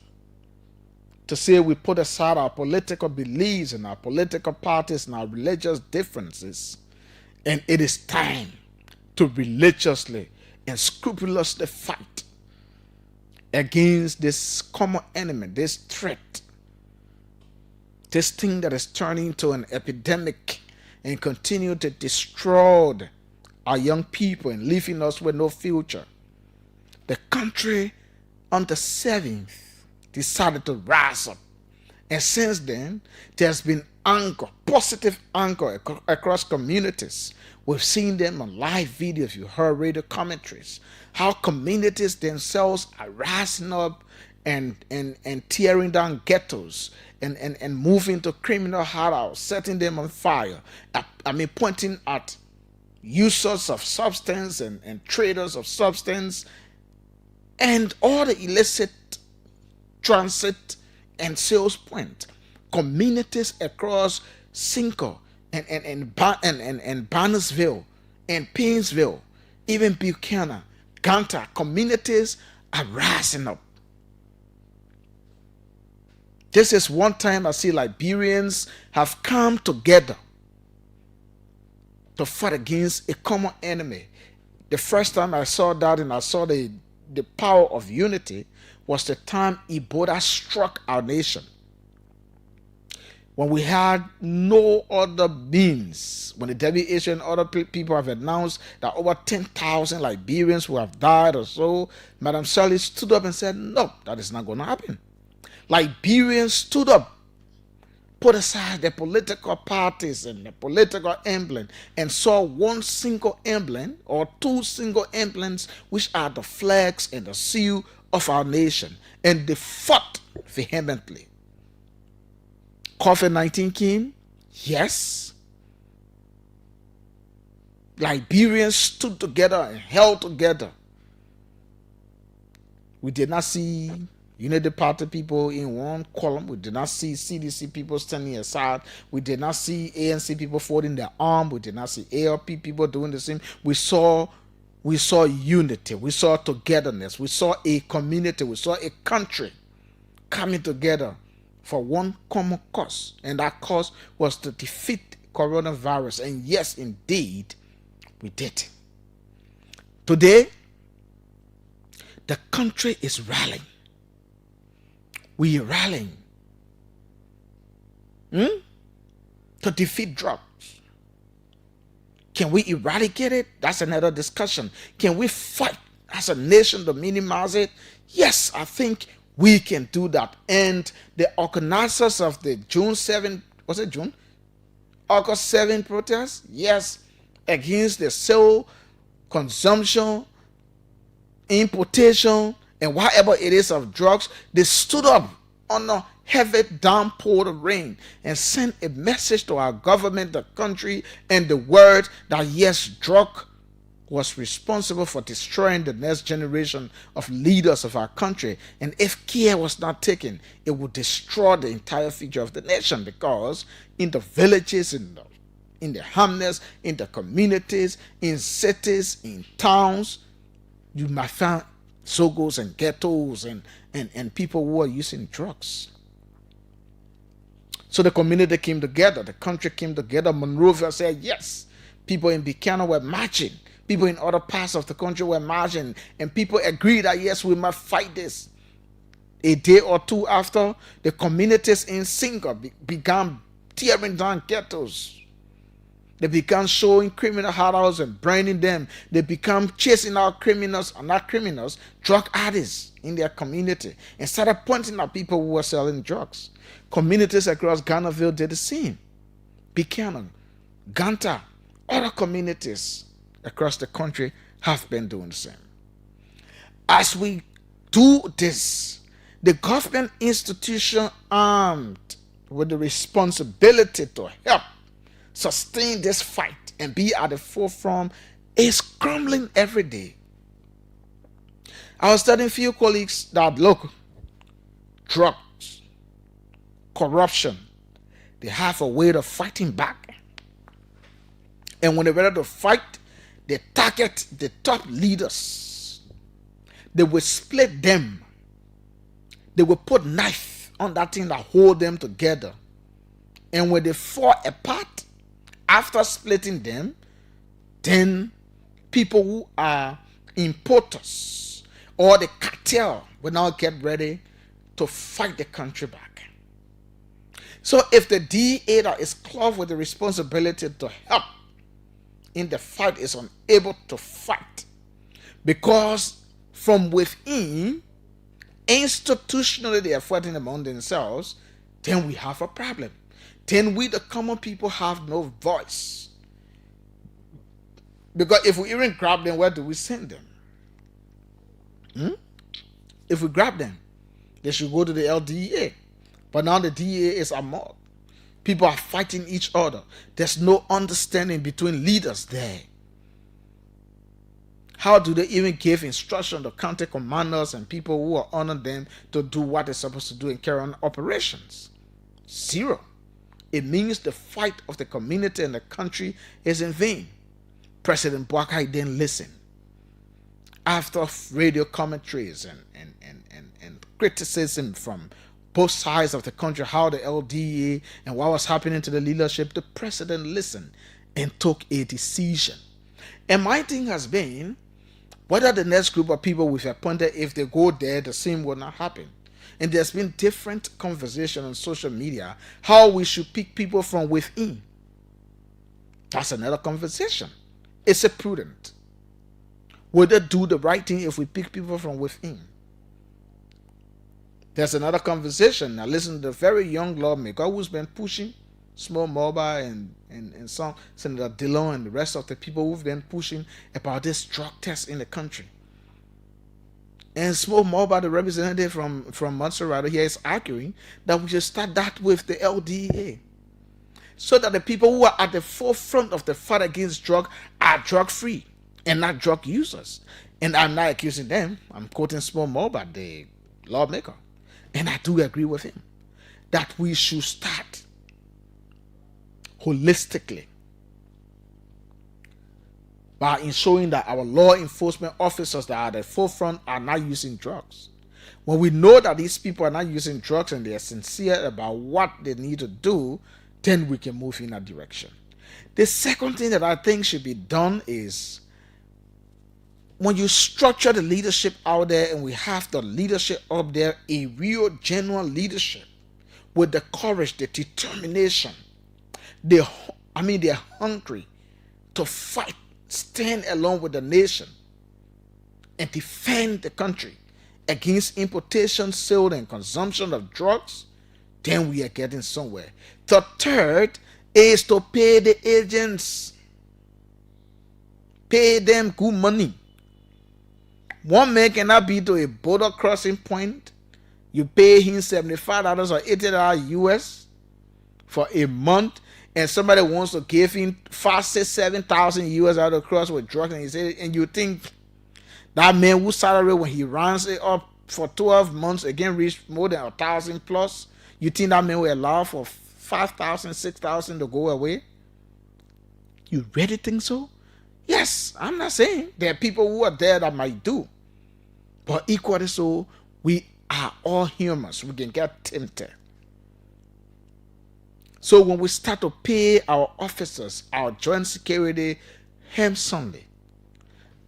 to say we put aside our political beliefs and our political parties and our religious differences, and it is time to religiously and scrupulously fight against this common enemy, this threat, this thing that is turning into an epidemic and continue to destroy our young people and leaving us with no future. The country on the 7th decided to rise up. And since then, there's been anger, positive anger across communities. We've seen them on live videos, you heard radio commentaries, how communities themselves are rising up and tearing down ghettos and moving to criminal hideouts, setting them on fire. Pointing at users of substance and traders of substance and all the illicit transit and sales point. Communities across Cinco and Barnesville and Painesville, even Buchanan, Ganta, communities are rising up. This is one time I see Liberians have come together to fight against a common enemy. The first time I saw that and I saw the power of unity was the time Ebola struck our nation. When we had no other means, when the WHO and other people have announced that over 10,000 Liberians who have died or so, Madam Shirley stood up and said, no, that is not going to happen. Liberians stood up, put aside the political parties and the political emblem, and saw one single emblem or two single emblems, which are the flags and the seal of our nation. And they fought vehemently. COVID-19 came, yes. Liberians stood together and held together. We did not see Unity Party people in one column. We did not see CDC people standing aside. We did not see ANC people folding their arm. We did not see ALP people doing the same. We saw unity. We saw togetherness. We saw a community. We saw a country coming together for one common cause, and that cause was to defeat coronavirus. And yes, indeed, we did. Today, the country is rallying. We are rallying to defeat drugs. Can we eradicate it? That's another discussion. Can we fight as a nation to minimize it? Yes, I think we can do that. And the organizers of the June 7, was it June? August 7 protest, yes, against the sale, consumption, importation, and whatever it is of drugs, they stood up on a heavy downpour of rain and sent a message to our government, the country, and the world that yes, drug was responsible for destroying the next generation of leaders of our country. And if care was not taken, it would destroy the entire future of the nation, because in the villages, in the hamlets, in the communities, in cities, in towns, you might find sogos and ghettos and people who are using drugs. So the community came together, the country came together. Monrovia said yes. People in Buchanan were marching. People in other parts of the country were marching, and people agreed that yes, we must fight this. A day or two after, the communities in Singa began tearing down ghettos. They began showing criminal hideouts and burning them. They began chasing out criminals, or not criminals, drug addicts in their community, and started pointing at people who were selling drugs. Communities across Ghannaville did the same. Buchanan, Ganta, other communities across the country have been doing the same. As we do this, the government institution armed with the responsibility to help sustain this fight and be at the forefront is crumbling every day. I was telling a few colleagues that look, drugs, corruption, they have a way of fighting back. And when they're ready to fight, they target the top leaders. They will split them. They will put knife on that thing that hold them together. And when they fall apart, after splitting them, then people who are importers or the cartel will now get ready to fight the country back. So if the DA that is clothed with the responsibility to help in the fight is unable to fight because from within, institutionally they are fighting among themselves, then we have a problem. Then we, the common people, have no voice. Because if we even grab them, where do we send them? If we grab them, They should go to the LDA. But now the DEA is amok. People are fighting each other. There's no understanding between leaders there. How do they even give instruction to county commanders and people who are under them to do what they're supposed to do and carry on operations? Zero. It means the fight of the community and the country is in vain. President Boakai didn't listen. After radio commentaries and criticism from both sides of the country, how the LDA and what was happening to the leadership, the president listened and took a decision. And my thing has been, whether the next group of people we've appointed, if they go there, the same will not happen. And there's been different conversation on social media, how we should pick people from within. That's another conversation. Is it prudent? Would they do the right thing if we pick people from within? There's another conversation. Now listen to the very young lawmaker who's been pushing Small Mobile and some Senator Dillon and the rest of the people who've been pushing about this drug test in the country. And Small Mobile, the representative from Montserrat here, is arguing that we should start that with the LDA, so that the people who are at the forefront of the fight against drug are drug free and not drug users. And I'm not accusing them. I'm quoting Small Mobile, the lawmaker. And I do agree with him that we should start holistically by ensuring that our law enforcement officers that are at the forefront are not using drugs. When we know that these people are not using drugs and they are sincere about what they need to do, then we can move in that direction. The second thing that I think should be done is, when you structure the leadership out there, and we have the leadership up there, a real genuine leadership with the courage, the determination, they're hungry to fight, stand along with the nation and defend the country against importation, sale, and consumption of drugs, then we are getting somewhere. The third is to pay the agents. Pay them good money. One man cannot be to a border crossing point. You pay him $75 or $80 US for a month, and somebody wants to give him 5,000, 6,000, 7,000 US out of cross with drugs, and you think that man whose salary when he runs it up for 12 months again reach more than 1,000 plus, you think that man will allow for 5,000, 6,000 to go away? You really think so? Yes, I'm not saying there are people who are there that might do. But equally so, we are all humans. We can get tempted. So when we start to pay our officers, our joint security, handsomely,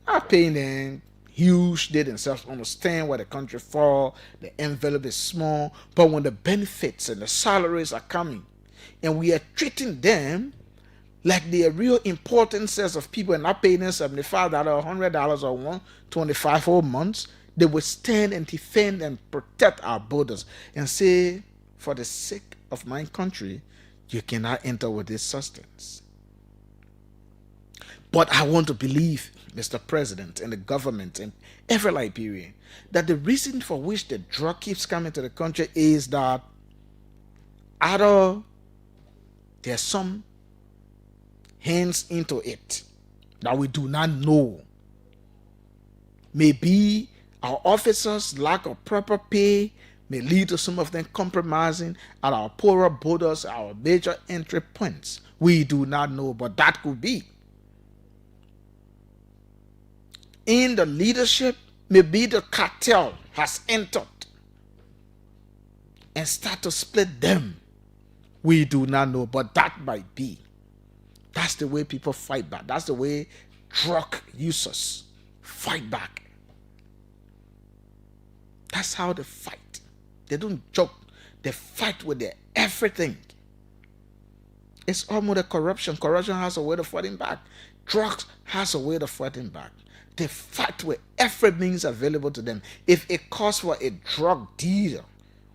not paying them huge, they themselves understand where the country falls, the envelope is small, but when the benefits and the salaries are coming, and we are treating them like they are real important sets of people and not paying them $75, $100 or $125 for months, they will stand and defend and protect our borders and say, for the sake of my country, you cannot enter with this substance. But I want to believe, Mr. President and the government and every Liberian, that the reason for which the drug keeps coming to the country is that either there's some hands into it that we do not know. Maybe our officers' lack of proper pay may lead to some of them compromising at our poorer borders, our major entry points. We do not know, but that could be. In the leadership, maybe the cartel has entered and start to split them. We do not know, but that might be. That's the way people fight back. That's the way drug users fight back. That's how they fight. They don't joke. They fight with their everything. It's almost a corruption. Corruption has a way of fighting back. Drugs has a way of fighting back. They fight with every means available to them. If it costs for a drug dealer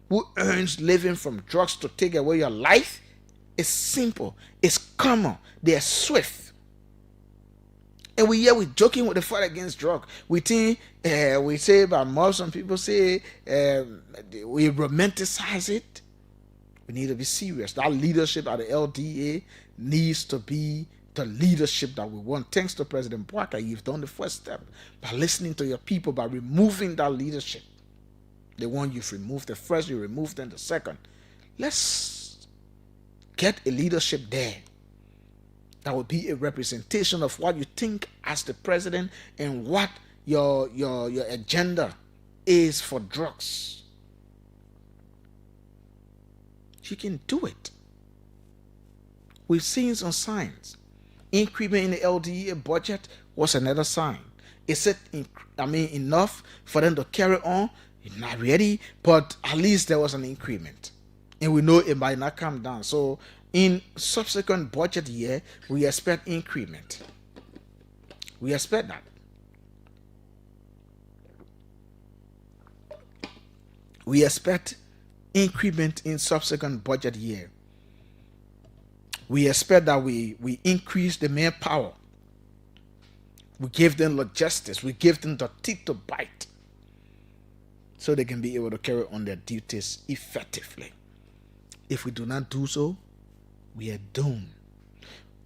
who earns living from drugs to take away your life, it's simple. It's common. They're swift. And we joking with the fight against drug. We think we say about more. Some people say we romanticize it. We need to be serious. That leadership at the LDA needs to be the leadership that we want. Thanks to President Bwaka, you've done the first step by listening to your people, by removing that leadership. The one you've removed, the first you removed, then the second. Let's get a leadership there that will be a representation of what you think as the president and what your agenda is for drugs. You can do it. We've seen some signs. Increment in the LDA budget was another sign. Is it enough for them to carry on? Not ready, but at least there was an increment. And we know it might not come down. So in subsequent budget year, we expect increment. We expect that. We expect increment in subsequent budget year. We expect that we increase the manpower. We give them logistics. We give them the teeth to bite, so they can be able to carry on their duties effectively. If we do not do so, we are doomed.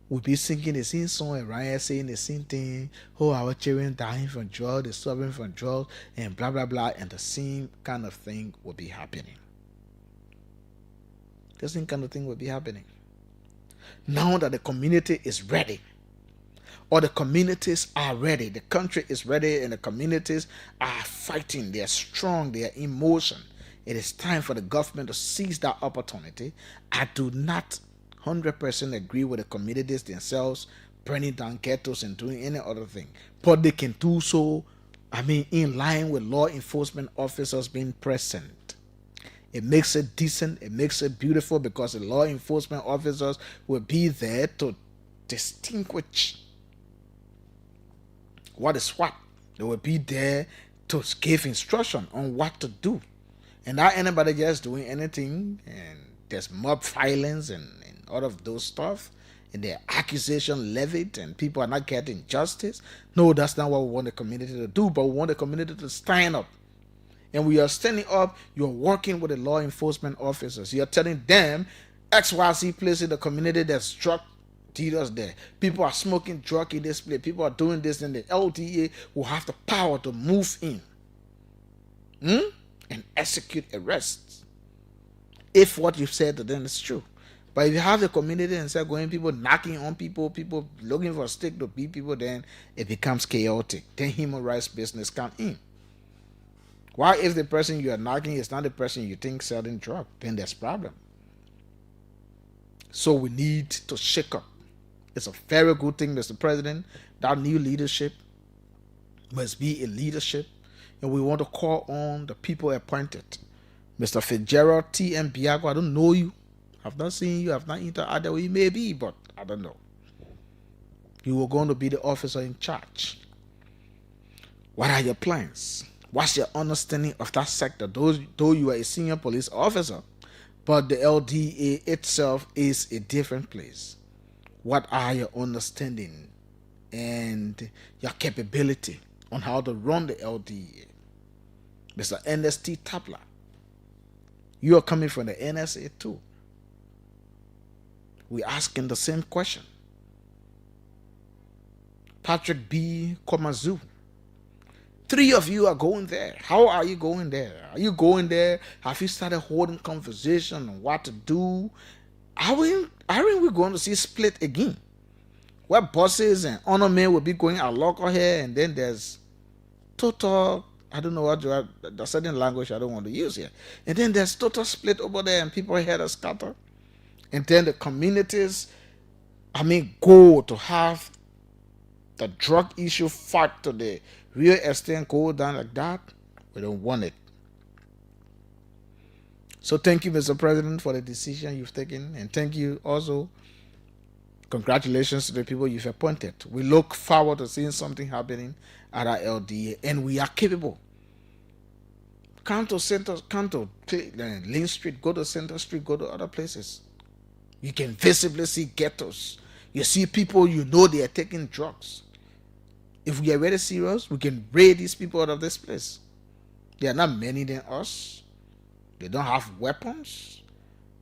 We'll be singing the same song and Ryan saying the same thing. Oh, our children dying from drugs, they're suffering from drugs, and blah, blah, blah. And the same kind of thing will be happening. The same kind of thing will be happening. Now that the community is ready, or the communities are ready, the country is ready, and the communities are fighting, they are strong, they are in motion. It is time for the government to seize that opportunity. I do not 100% agree with the communities themselves burning down ghettos and doing any other thing, but they can do so, in line with law enforcement officers being present. It makes it decent, it makes it beautiful, because the law enforcement officers will be there to distinguish what is what. They will be there to give instruction on what to do. And not anybody just doing anything, and there's mob violence and all of those stuff, and the accusation levied, and people are not getting justice. No, that's not what we want the community to do, but we want the community to stand up. And we are standing up, you're working with the law enforcement officers. You're telling them, XYZ place in the community, there's drug dealers there. People are smoking drug in this place. People are doing this, and the LDA will have the power to move in and execute arrests if what you've said to them is true. But if you have the community and start going, people knocking on people, people looking for a stick to beat people, then it becomes chaotic. Then human rights business come in. Why, if the person you are knocking is not the person you think selling drugs, then there's a problem. So we need to shake up. It's a very good thing, Mr. President. That new leadership must be a leadership, and we want to call on the people appointed. Mr. Fitzgerald T.M. Biago, I don't know you. I've not seen you. I've not interacted with you. Maybe, but I don't know. You were going to be the officer in charge. What are your plans? What's your understanding of that sector? Though you are a senior police officer, but the LDA itself is a different place. What are your understanding and your capability on how to run the LDA? Mr. NST Tabla, you are coming from the NSA too. We're asking the same question. Patrick B. Komazu, 3 of you are going there. How are you going there? Are you going there? Have you started holding conversation on what to do? Aren't we going to see split again? Where bosses and honor men will be going a local here, and then there's total, I don't know what the certain language I don't want to use here. And then there's total split over there, and people here are scattered. And then the communities, go to have the drug issue fight to the real extent go down like that. We don't want it. So thank you, Mr. President, for the decision you've taken, and thank you also. Congratulations to the people you've appointed. We look forward to seeing something happening at our LDA, and we are capable. Come to Lane Street, go to Center Street, go to other places. You can visibly see ghettos. You see people, you know they are taking drugs. If we are really serious, we can raid these people out of this place. They are not many than us. They don't have weapons.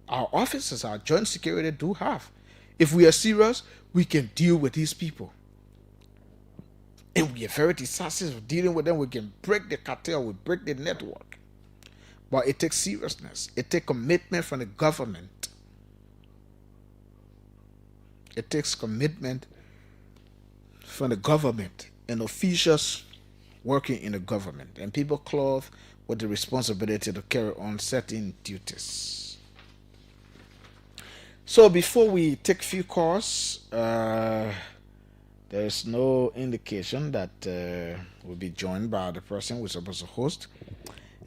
Our officers, our joint security do have. If we are serious, we can deal with these people. And we are very decisive of dealing with them. We can break the cartel, we break the network. But it takes seriousness. It takes commitment from the government. It takes commitment from the government and officials working in the government. And people clothed with the responsibility to carry on certain duties. So before we take few calls, there is no indication that we'll be joined by the person we're supposed to host.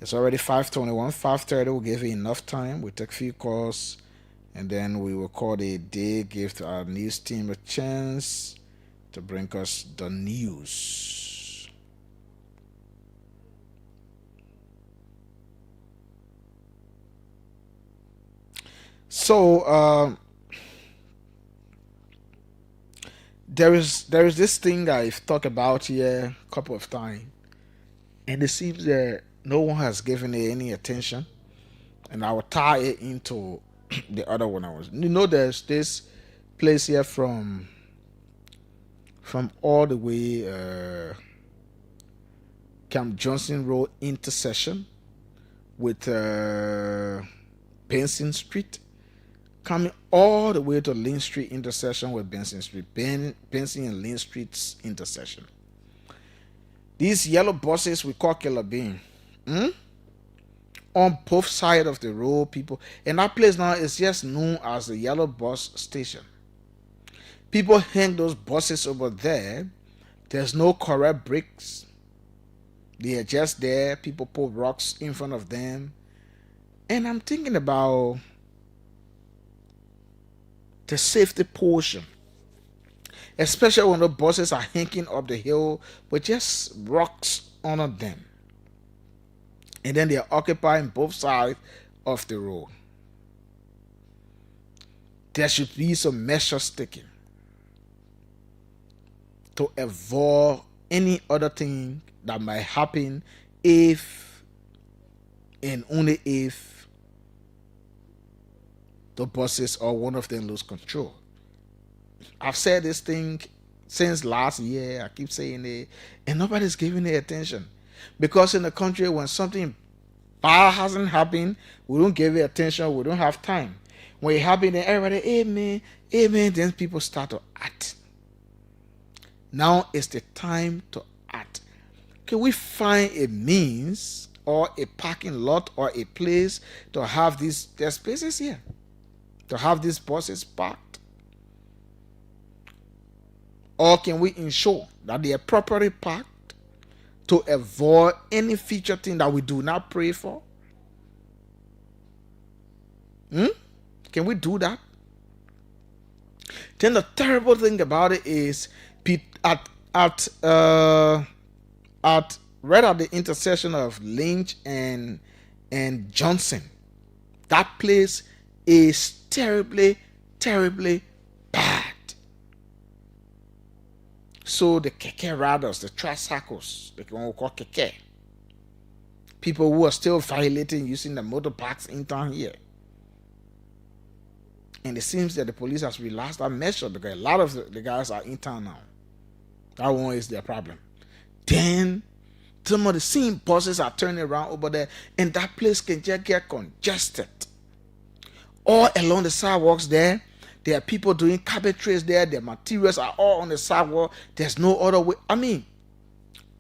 It's already 5:21, 5:30. We'll give you enough time. We'll take few calls, and then we will call it a day, give our news team a chance to bring us the news. So there is this thing I've talked about here a couple of times, and it seems that no one has given it any attention, and I will tie it into the other one. There's this place here from all the way Camp Johnson Road intersection with Benson Street, coming all the way to Lynn Street intersection with Benson Street, Benson and Lynn Street's intersection. These yellow buses we call Killer Bean, on both sides of the road, people, and that place now is just known as the yellow bus station. People hang those buses over there. There's no correct bricks. They are just there. People put rocks in front of them. And I'm thinking about the safety portion, especially when the buses are hanging up the hill with just rocks on them. And then they are occupying both sides of the road. There should be some measures taken to avoid any other thing that might happen if and only if the buses or one of them lose control. I've said this thing since last year. I keep saying it, and nobody's giving it attention. Because in the country, when something bad hasn't happened, we don't give it attention. We don't have time. When it happens, then everybody, amen, amen. Then people start to act. Now is the time to act. Can we find a means or a parking lot or a place to have these? There's places here to have these buses parked. Or can we ensure that they are properly parked to avoid any future thing that we do not pray for? Can we do that? Then the terrible thing about it is right at the intersection of Lynch and Johnson, that place is terribly, terribly bad. So the keke riders, the tricycles, the one we call keke, people who are still violating using the motor parks in town here. And it seems that the police has relaxed that measure because a lot of the guys are in town now. That one is their problem. Then some of the same buses are turning around over there, and that place can just get congested. All along the sidewalks there are people doing carpet trays there. Their materials are all on the sidewalk. There's no other way. I mean,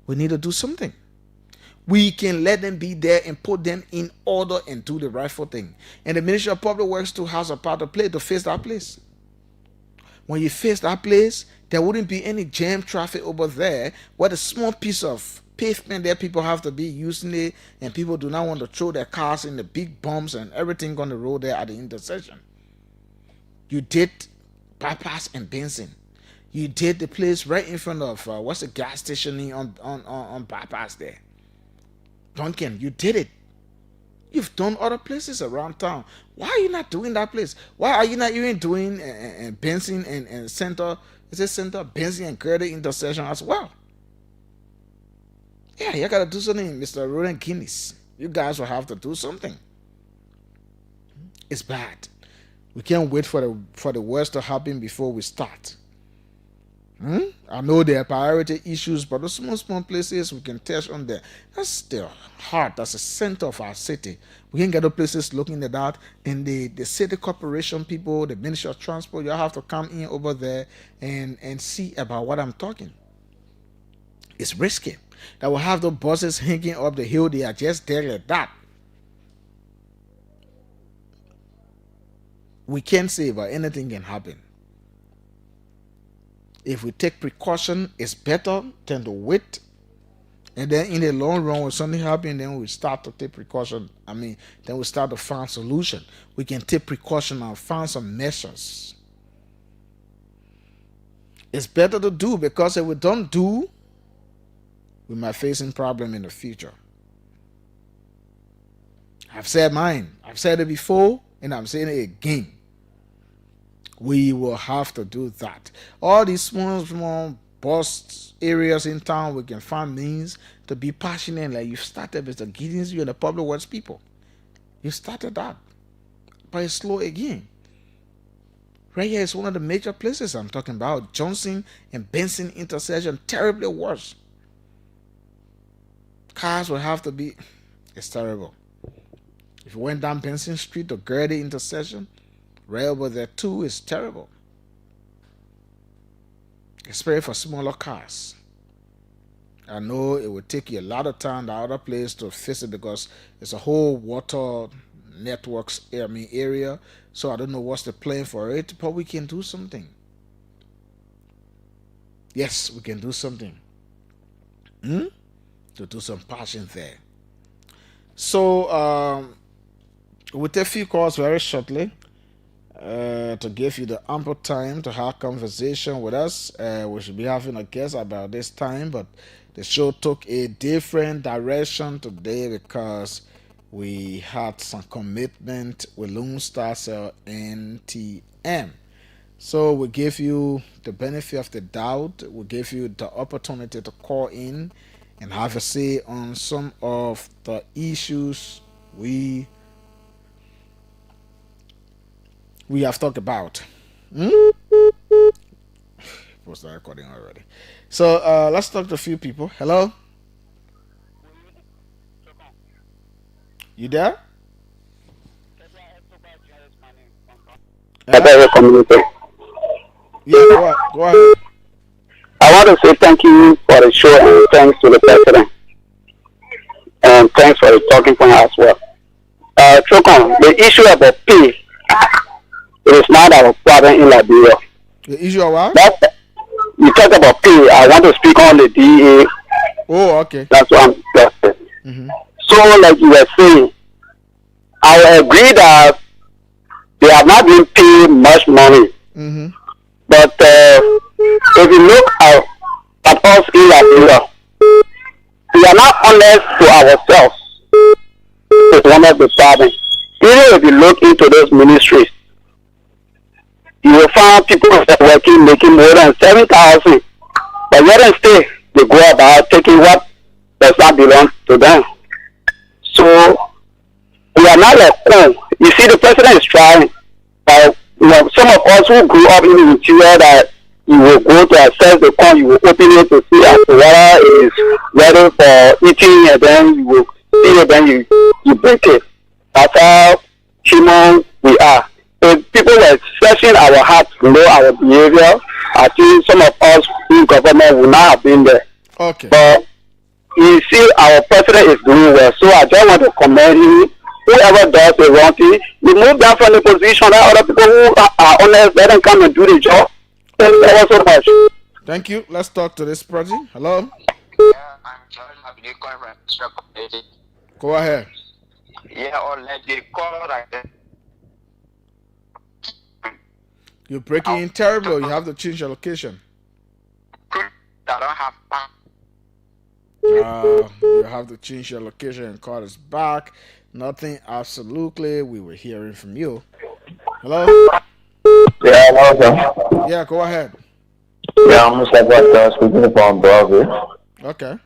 we need to do something. We can let them be there and put them in order and do the rightful thing. And the Ministry of Public Works too has a part to play to fix that place. When you fix that place, there wouldn't be any jam traffic over there where the small piece of pavement there, people have to be using it, and people do not want to throw their cars in the big bumps and everything on the road there at the intersection. You did bypass and Benson. You did the place right in front of what's the gas station on bypass there. Duncan, you did it. You've done other places around town. Why are you not doing that place? Why are you not even doing Benson and Center? Is it Center, Benson and Grady intersection as well? Yeah, you gotta do something, Mr. Roland Guinness. You guys will have to do something. It's bad. We can't wait for the worst to happen before we start. I know there are priority issues, but those small places we can touch on there. That's the heart, that's the center of our city. We can get the places looking at that, and the city corporation people, the Ministry of Transport, you have to come in over there and see about what I'm talking. It's risky. That will have the buses hanging up the hill, they are just there like that. We can't say, but anything can happen. If we take precaution, it's better than to wait. And then in the long run, when something happens, then we start to take precaution. Then we start to find solution. We can take precaution and find some measures. It's better to do, because if we don't do, we might face a problem in the future. I've said mine. I've said it before, and I'm saying it again. We will have to do that. All these small bus areas in town, we can find means to be passionate. Like you started, Mr. Giddens, you're the public works people. You started that. But it's slow again. Right here is one of the major places I'm talking about. Johnson and Benson intersection, terribly worse. Cars will have to be, it's terrible. If you went down Benson Street to Gertie intersection, right over there too, is terrible. Especially for smaller cars. I know it would take you a lot of time, the other place, to fix it, because it's a whole water networks area. So I don't know what's the plan for it, but we can do something. Yes, we can do something. To do some passion there. So we'll take a few calls very shortly. To give you the ample time to have conversation with us. We should be having a guest about this time, but the show took a different direction today because we had some commitment with Lone Star Cell NTM. So we give you the benefit of the doubt. We give you the opportunity to call in and have a say on some of the issues we have talked about. Post the recording already. So let's talk to a few people. Hello? You there? Community. Yeah, go ahead. I want to say thank you for the show and thanks to the president. And thanks for the talking point as well. Trokon, the issue about pay, it is not our problem in Liberia. The issue of what? You talk about pay. I want to speak on the DA. Oh, okay. That's what I'm saying. So, like you were saying, I agree that they have not been paid much money. But if you look at us in Liberia, we are not honest to ourselves. It's one of the problems. Even if you look into those ministries, you will find people that are working, making more than 7,000. But yet and still, they go about taking what does not belong to them. So, we are not like home. You see, the president is trying. Some of us who grew up in the interior, that you will go to access the corn, you will open it to see if the water is ready for eating, and then you will see it, then you break it. That's how human we are. If people were searching our hearts to know our behavior, I think some of us in government would not have been there. Okay. But you see, our president is doing well, so I just want to commend him. Whoever does the wrong thing, remove them from the position. That other people who are honest, let them come and do the job. Thank you so much. Thank you. Let's talk to this project. Hello? Go ahead. Yeah, or let the call like that. You're breaking in terribly. You have to change your location. I don't have you have to change your location and call us back. Nothing, absolutely. We were hearing from you. Hello? Yeah, hello. Yeah, go ahead. Yeah, I'm Mr. Speaking from Bravo. Okay.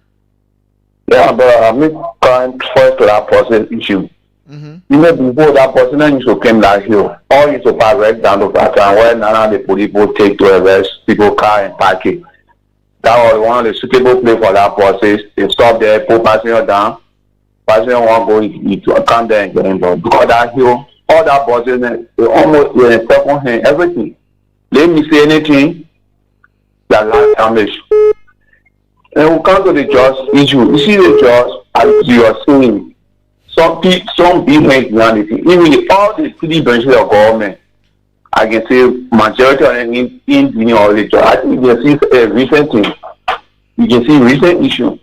Yeah, but I mean, current first to that process issue. Before that person used to claim that hill, all used to arrest down to pattern where none of the police take to arrest people car and park it. That was one of the suitable place for that process. They stop there, put passenger down. Passenger won't go to come there and get involved. Because that hill, all that process, they almost in second hand, everything. Let me say anything that last damage. And we come to the judge issue. You see the judge, as you are saying, some big hands behind it. Even all the city branches of government, I can say majority of them in all the judge. I think you can see a recent thing. You can see recent issue.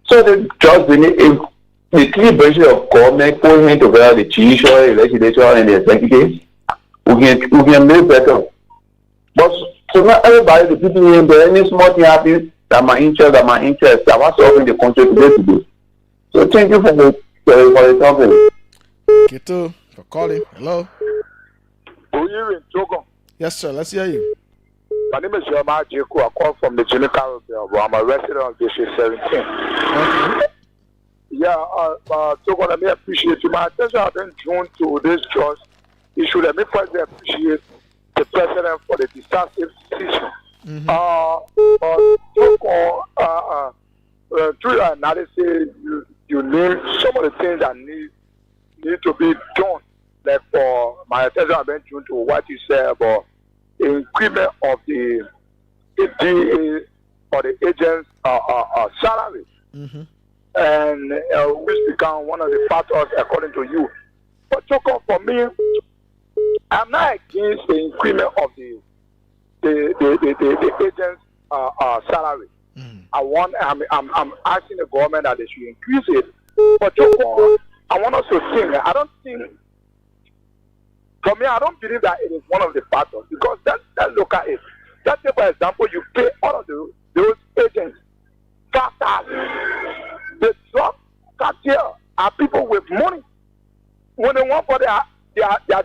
So the judge, if the three branches of government put hand together, the judicial, the legislature, and the executive, we can make better. But so not everybody, the people in there, any small thing happens, that my interest, that was solving the country today. So thank you for the topic. You too, for calling. Hello. Who you in Trokon? Yes, sir. Let's hear you. My name is Yama Jeko. I call from the Junior but I'm a resident of District 17. Okay. Yeah, Trokon, let me appreciate you. My attention has been drawn to this judge issue. Let me first appreciate the president for the decisive decision. Trokon, through your analysis, you name some of the things that need to be done. Like for my attention, I've been tuned to what you said about the increment of the DA or the agent's salary, and which become one of the factors according to you. But Trokon, for me, I'm not against the increment of the agent's salary. I'm asking the government that they should increase it. But Trokon, I want us to think. I don't think. For me, I don't believe that it is one of the factors because let's look at it. Let's say, for example, you pay all of those agents 5,000. The drug cartel are people with money. When they want for their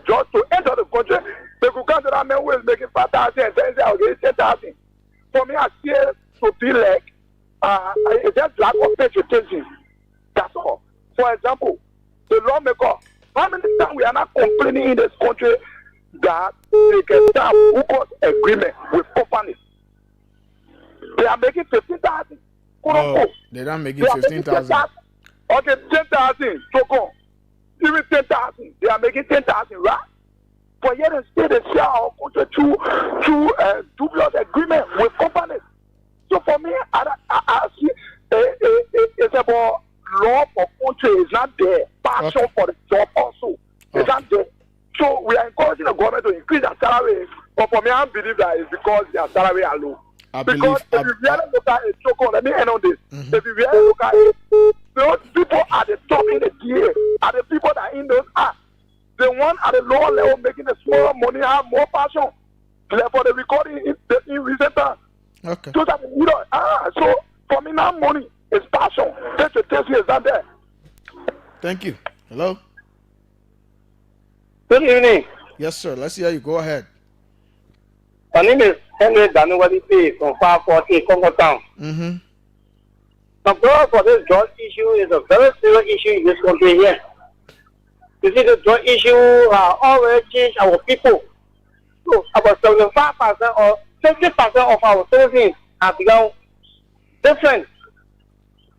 drugs to enter the country, they could come to that man who is making 5,000 and say, I'll give you 10,000. For me, I see it to be like it's just lack of patriotism. That's all. For example, the lawmaker. How many times we are not complaining in this country that they can have bogus agreement with companies? They are making 15,000. Oh, they're not making 15,000. Okay, 10,000. Trokon. Even 10,000. They are making 10,000, right? But yet instead they share our country through dubious agreement with companies. So for me, I see it's about law for country is not there. Passion for the job also is not there. So we are encouraging the government to increase their salary. But for me, I believe that it's because their salary are low. Because if you really look at it, Trokon, let me end on this. If you really look at it, those people at the top in the DA are the people that in those acts. The one at the lower level making the smaller money have more passion. Therefore, the recording in recent times. Okay. So that so for me now money is passion. Patriotism is not there. Thank you. Hello. Good evening. Yes, sir. Let's hear you. Go ahead. My name is Henry Danuwadi from 540 Congo Town. The problem for this drug issue is a very serious issue in this country here. You see, the drug issue already changed our people. So about 75% or 50% of our citizens have become different.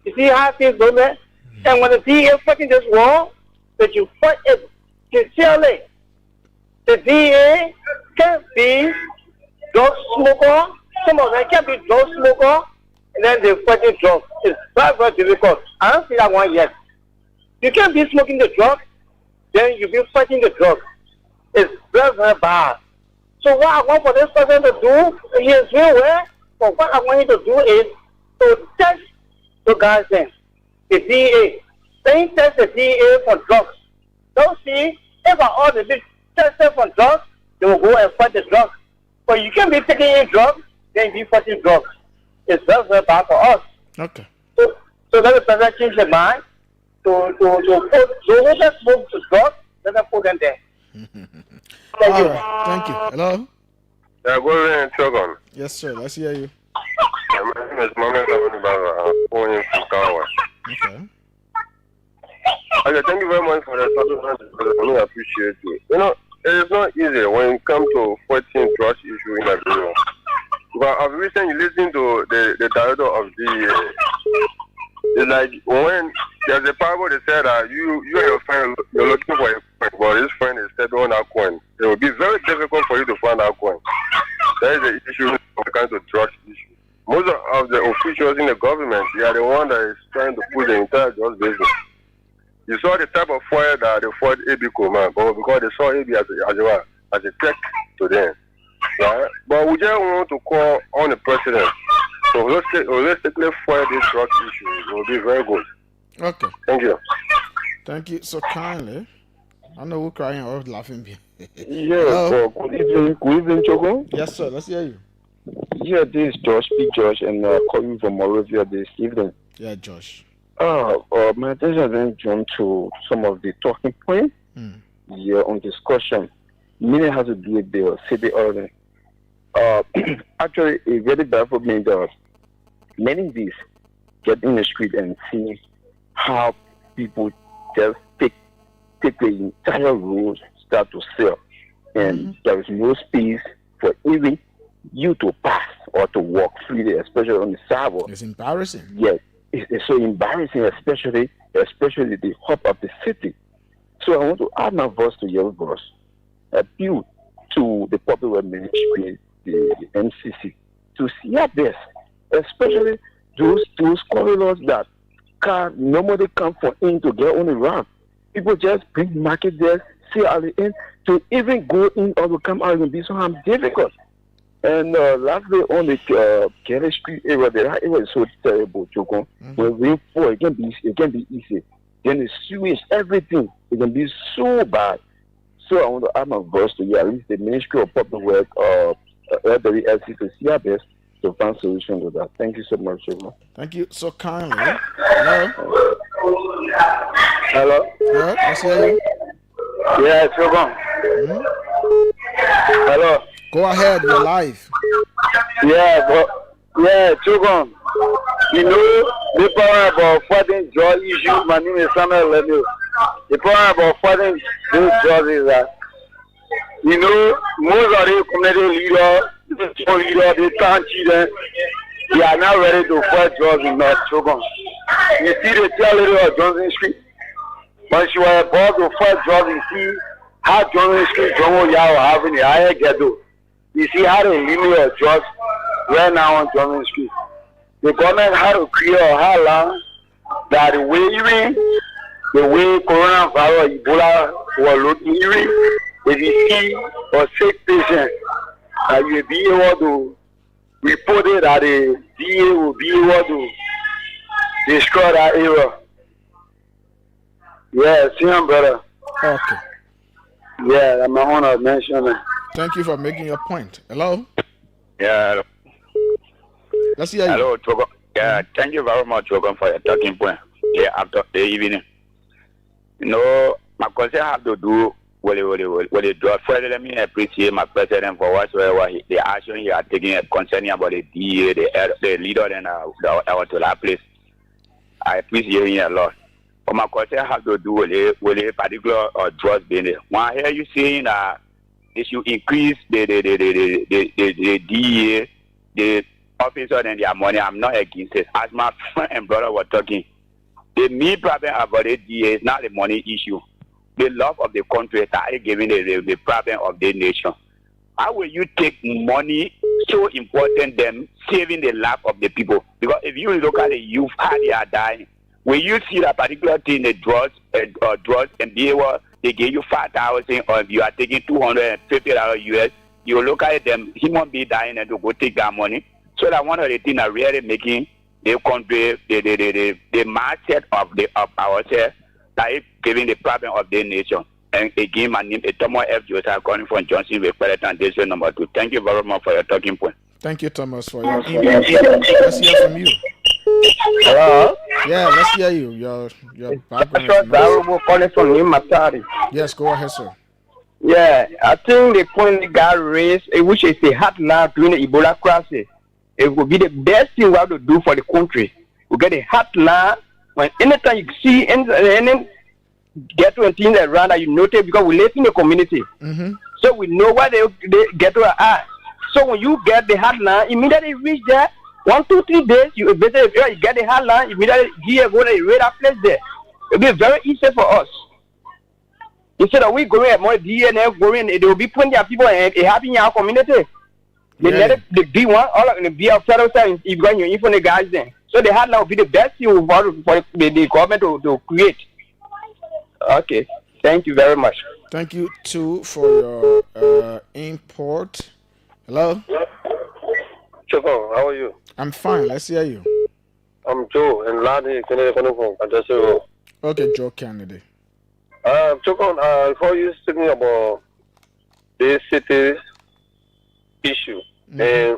You see how things go there? And when the DA is fighting this war, that you fight it sincerely. The DA can be drug smoker, some of them can be drug smoker, and then they fighting drugs. It's very, very difficult. I don't see that one yet. You can't be smoking the drug, then you be fighting the drug. It's very, very bad. So what I want for this person to do, he is real well, but what I want him to do is to test the guys then, the DA. Then test the DA for drugs. Don't see if all the big tested for drugs, they will go and fight the drugs. But you can't be taking in drugs, then be fighting drugs. It's very, very bad for us. Okay. So let the president change their mind to put those that smoke the drugs, let them put them there. Thank you. Thank you. Hello. Yeah, go ahead, Trokon. Yes, sir. Let's hear you. My name is Mohamed Abunibaba. I'm calling from Kawa. Okay. Okay, thank you very much for that. I really appreciate it. You know, it's not easy when it comes to fighting trust issue in Nigeria. But I've recently listened to the director of the. It's like when there's a parable that said that you and your friend, you're looking for a friend, but his friend is stepping on that coin. It will be very difficult for you to find that coin. That is the issue when it comes to trust issue. Most of the officials in the government, they are the one that is trying to put the entire trust business. You saw the type of fire that they fought AB Command, but because they saw AB as a threat to them. Right? But we just want to call on the president to holistically fight this trust issue. It will be very good. Okay. Thank you. Thank you so kindly. I know we're crying or laughing. Yes, good evening, Trokon. Yes, sir. Let's hear you. Yeah, this is Josh, Big Josh, and calling from Wrepue this evening. Yeah, Josh. My attention has been drawn to some of the talking points on discussion. Meaning has to do with the city order. Actually, a very bad for me that many of these get in the street and see how people just take the entire road, start to sell, and there is no space for even you to pass or to walk freely, especially on the sidewalk. It's embarrassing. Yes, it's so embarrassing, especially the hub of the city. So I want to add my voice to your voice, appeal to the public administration, the MCC, to see at this, especially those corridors that can normally come from in to get on the round. People just bring market there, see at the end, to even go in or to come out and be so difficult. And lastly, on the Kelly Street area, that area is so terrible, Trokon. When rainfall, it can be easy. Then the sewage, everything, it can be so bad. So I want to add my voice to you, at least the Ministry of Public Works, LWLC, to see our best to find solutions to that. Thank you so much, Trokon. Thank you so kindly. Hello. Hello. Yeah, let's hear you. Yeah, Trokon. Hello. Go ahead, you're live. Trokon. You know, the power about fighting drug issue, my name is Samuel Lemuel. The power about fighting those drugs is that, you know, most of the community leaders, the town children, they are now ready to fight drugs in North Trokon. You see the tail lady of Johnson Street, when she was about to fight drugs, you see how Johnson Street, Jomo Yao having the higher ghetto. You see how they limit drugs right now on Johnson Street. The government had to create a highland that the way coronavirus, Ebola was looking, if you see a sick patient, that you will be able to report it, that the DA will be able to destroy that area. Yeah, see him, brother. Okay. Yeah, I'm going to mention it. Thank you for making your point. Hello. Yeah. Let's hear you. Hello, Trokon. Yeah, thank you very much, Trokon, for your talking point. Yeah, after the evening. You know, my concern have to do with the draw. First, let me appreciate my president for whatsoever the action he has taken concerning about the DA, the leader, and our to that place. I appreciate him a lot. But my concern have to do with a particular drugs business. When I hear you saying that they should increase the DA, the officer and their money, I'm not against it. As my friend and brother were talking, the main problem about the DA is not the money issue. The love of the country that is giving the problem of the nation. How will you take money so important than saving the life of the people? Because if you look at the youth, how they are dying, when you see that particular thing, the drugs and be able, they give you 5,000 or if you are taking $250 US, you look at them, he won't be dying and to go take that money. So that one of the things that really making the country, the mindset of ourselves, that is giving the problem of the nation. And again, my name is Thomas F. Joseph, calling from Johnson, Wrepue, and District number 2. Thank you very much for your talking point. Thank you, Thomas, for your email. Let's hear from you. Hello? Yeah, let's hear you. Your background. Calling from Matari. Yes, go ahead, sir. Yeah, I think the point the guy raised, which is a hard line during the Ebola crisis, it would be the best thing we have to do for the country. We get a hard line When anytime you see any get to a thing around that you notice because we live in the community. So we know where they get to are. So when you get the hotline, immediately reach there. 1, 2, 3 days, you visit. You get the hotline, immediately here go to the place there. It'll be very easy for us. Instead of we going at more DNA going, there will be plenty of people happy in our community. They let it, the B one, all of the B of federal side is going to inform the guys then. So the hotline will be the best thing for the government to create. Okay, thank you very much. Thank you too for your input. Hello? Trokon, how are you? I'm fine. Let's hear you. I'm Joe and Lani from Okay, Joe Kennedy. Trokon, before you speaking about this city issue, and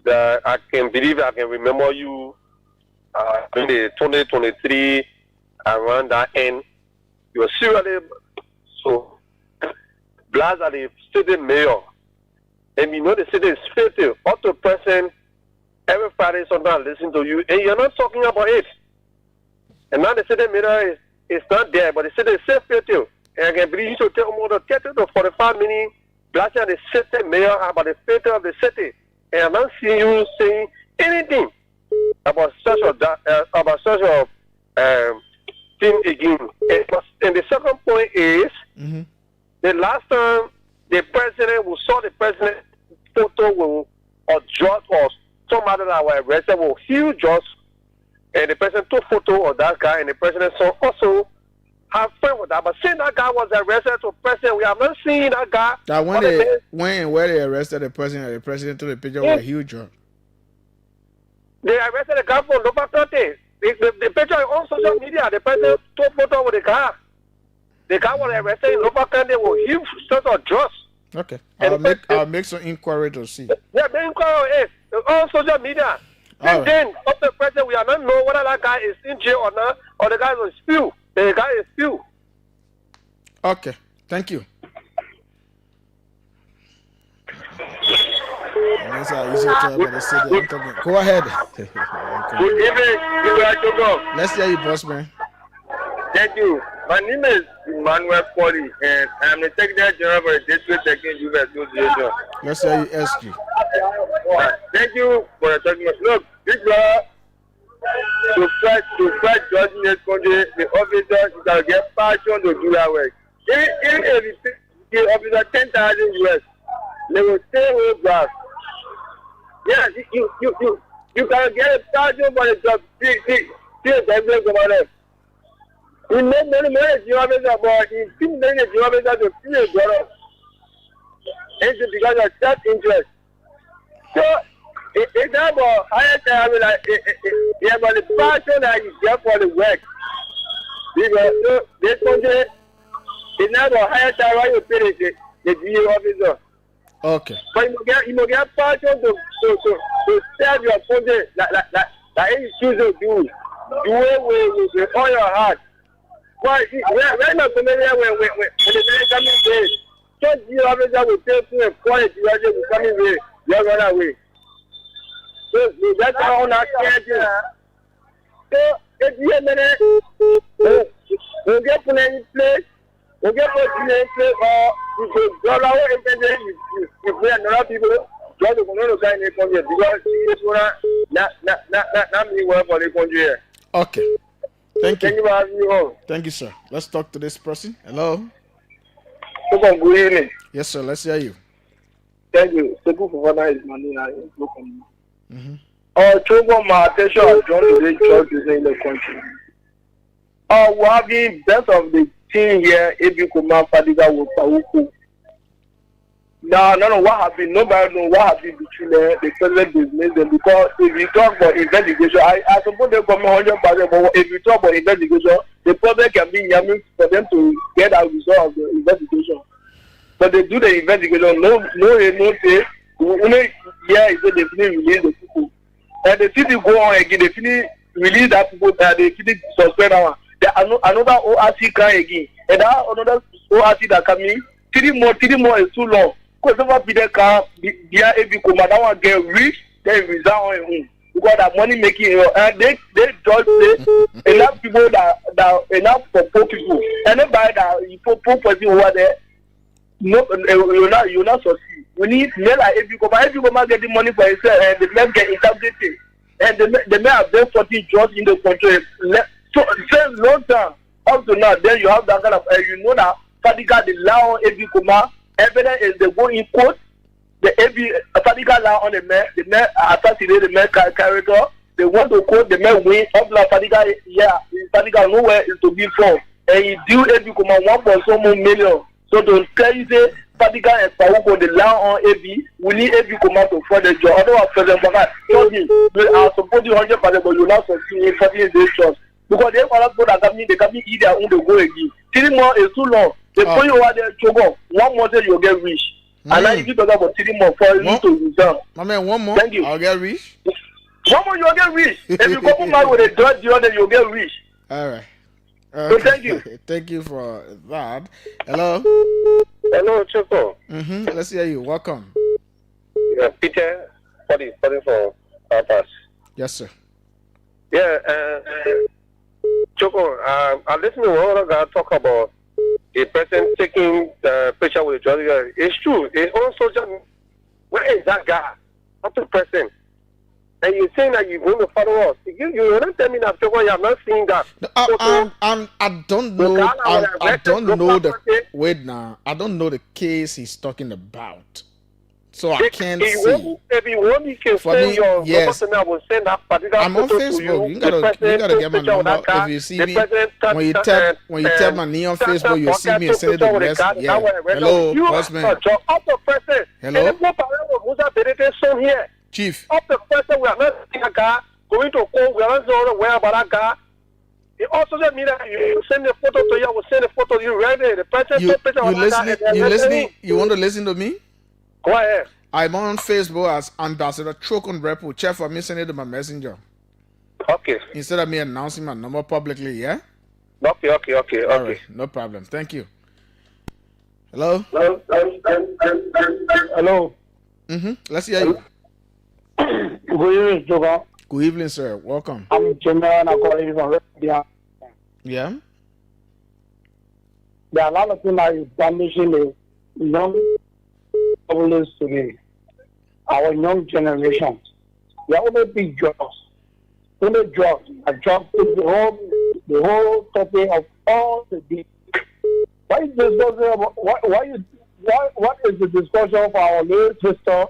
that I can believe I can remember you in the 2023 around that end. You were seriously so blessed at the city mayor. And you know the city is fatal. Up to present, every Friday sometimes listen to you, and you're not talking about it. And now the city mayor is not there, but the city is still fatal. And I can believe you to take more than 30 to 45 minutes blasting the city mayor about the fatal of the city. And I'm not seeing you saying anything about such a thing again. And the second point is the last time the president, we saw the president photo or judge or somebody that were arrested with huge judge, and the president took photo of that guy, and the president saw also have fun with that. But since that guy was arrested to president, we have not seen that guy. That where they arrested the president took the picture with a huge judge. They arrested the guy from Lopa County. The picture on social media, the president took photo with the guy. The guy was arrested in Lopa County with huge sort of drugs. Okay. I'll make some inquiry to see. Yeah, the inquiry is on social media. And then, up to the present, we are not know whether that guy is in jail or not, or the guy is still. The guy is still. Okay. Thank you. Go ahead. Good evening. Let's hear you, boss man. Thank you. My name is Emmanuel Foley, and I'm the Secretary General for the District Second Youth Association. Let's hear you, SG. Thank you for talking. Look, this law to fight judging this country, the officers can get passion to do that work. Even if the officer 10,000 US, they will stay with grass. Yes, you can get a passion for the job. See, the government. We make many jobs about in 2 minutes jobs to see a dollar. It's because of self-interest. So it's not about higher time, like it's about the passion that you get for the work. Because this country it's not about higher time why you pay the DA officer. Okay. But you get passion to serve your country like you choose to do. Do it with all your heart. Why? We're not familiar when the man coming there. Just the officer will take to a quiet direction will come in there. You run away. So that's how on our schedule. So if you have a we'll get put in place. We'll get put in place or you could draw our intention if we are not people. Just to go to sign a contract because it's not me work for the country. Okay. Thank you. Thank you for having me on. Thank you, sir. Let's talk to this person. Hello. Good evening. Yes, sir. Let's hear you. Thank you. Thank you for what is money. Trokon, my attention has drawn to the churches in the country. We have the best of the team here. If you could man Fadiga with Pauku. Now, none of what happened. Nobody knows what happened between the present business. Because if you talk about investigation, I suppose they come 100%. But if you talk about investigation, the problem can be for them to get a result of the investigation. But they do the investigation. No, say. Only they finish release the people. And the city go on again. They finish release that people. They finish suspend that one. There another ORC cry again. And that another ORC that coming. 3 more is too long. Because over Peter car, that one get rich, then resign on him. because that money making, and they just say enough people that enough for poor people. Anybody that you poor person over there, no, you not succeed. We need men like if you come get the money for yourself, and the men get integrity, and the men have done 40 jobs in the country. So since long time up to now, then you have that kind of you know that Fadiga the law on every Kuma evidence is they go in court. The every Fadiga law on the man assassinate the man character. They want to quote the man win up la Fadiga. Yeah, Fadiga nowhere is to be found, and he deal every Kuma 1.1 million. So to tell you say Fadiga and Pauko the law on AB, we need AB come out to further job. Otherwise, President Baka told me we are supporting 100%, but you not succeed in 40 days trust. Because they want to go that they can eat their own to go again. 3 months is too long. They put you out there, Trokon. 1 month you'll get rich. And now if you talk about 3 months for you to return. My man, 1 more. Thank you. I'll get rich. 1 more you'll get rich. If you couple man with a judge, the other you'll get rich. All right. So thank you. Thank you for that. Hello. Hello, Trokon. Let's hear you. Welcome. Yeah, Peter, for pass. Yes, sir. Yeah, Trokon, I listened to one other guy talk about a person taking the picture with a judge. It's true. It's on social media. Where is that guy? Not the person. And you're saying that you're going to follow us. You're not telling me that Trokon, you have not seen that. I don't know. I don't know the wait now. I don't know the case he's talking about. So I can't see. If you want, you can For send me, your yes. I will send that particular I'm on photo to Facebook. you. You gotta get my number. If you see me, when you tap my knee on Facebook, you'll see me and send it to message. Yeah. Hello, bossman. Up the person. Hello. Chief. Up the person, we are not seeing a guy going to call. We are not sure where about that guy. It also doesn't mean that you send a photo to you. I will send a photo to you. Right there. The person. You listening? You want to listen to me? Go ahead. I'm on Facebook as Ambassador Trokon Wrepue. Check for me, send it to my messenger. Okay. Instead of me announcing my number publicly, yeah? Okay. All right, no problem. Thank you. Hello? Hello. Let's hear you. Good evening, Trokon. Good evening, sir. Welcome. I'm General and I'm calling you from Wrepue. Yeah? There are a lot of things that is damaging the young always today. Our young generation. They always big jobs. Only jobs. A job is the whole topic of all the big. What is the discussion for our little sister?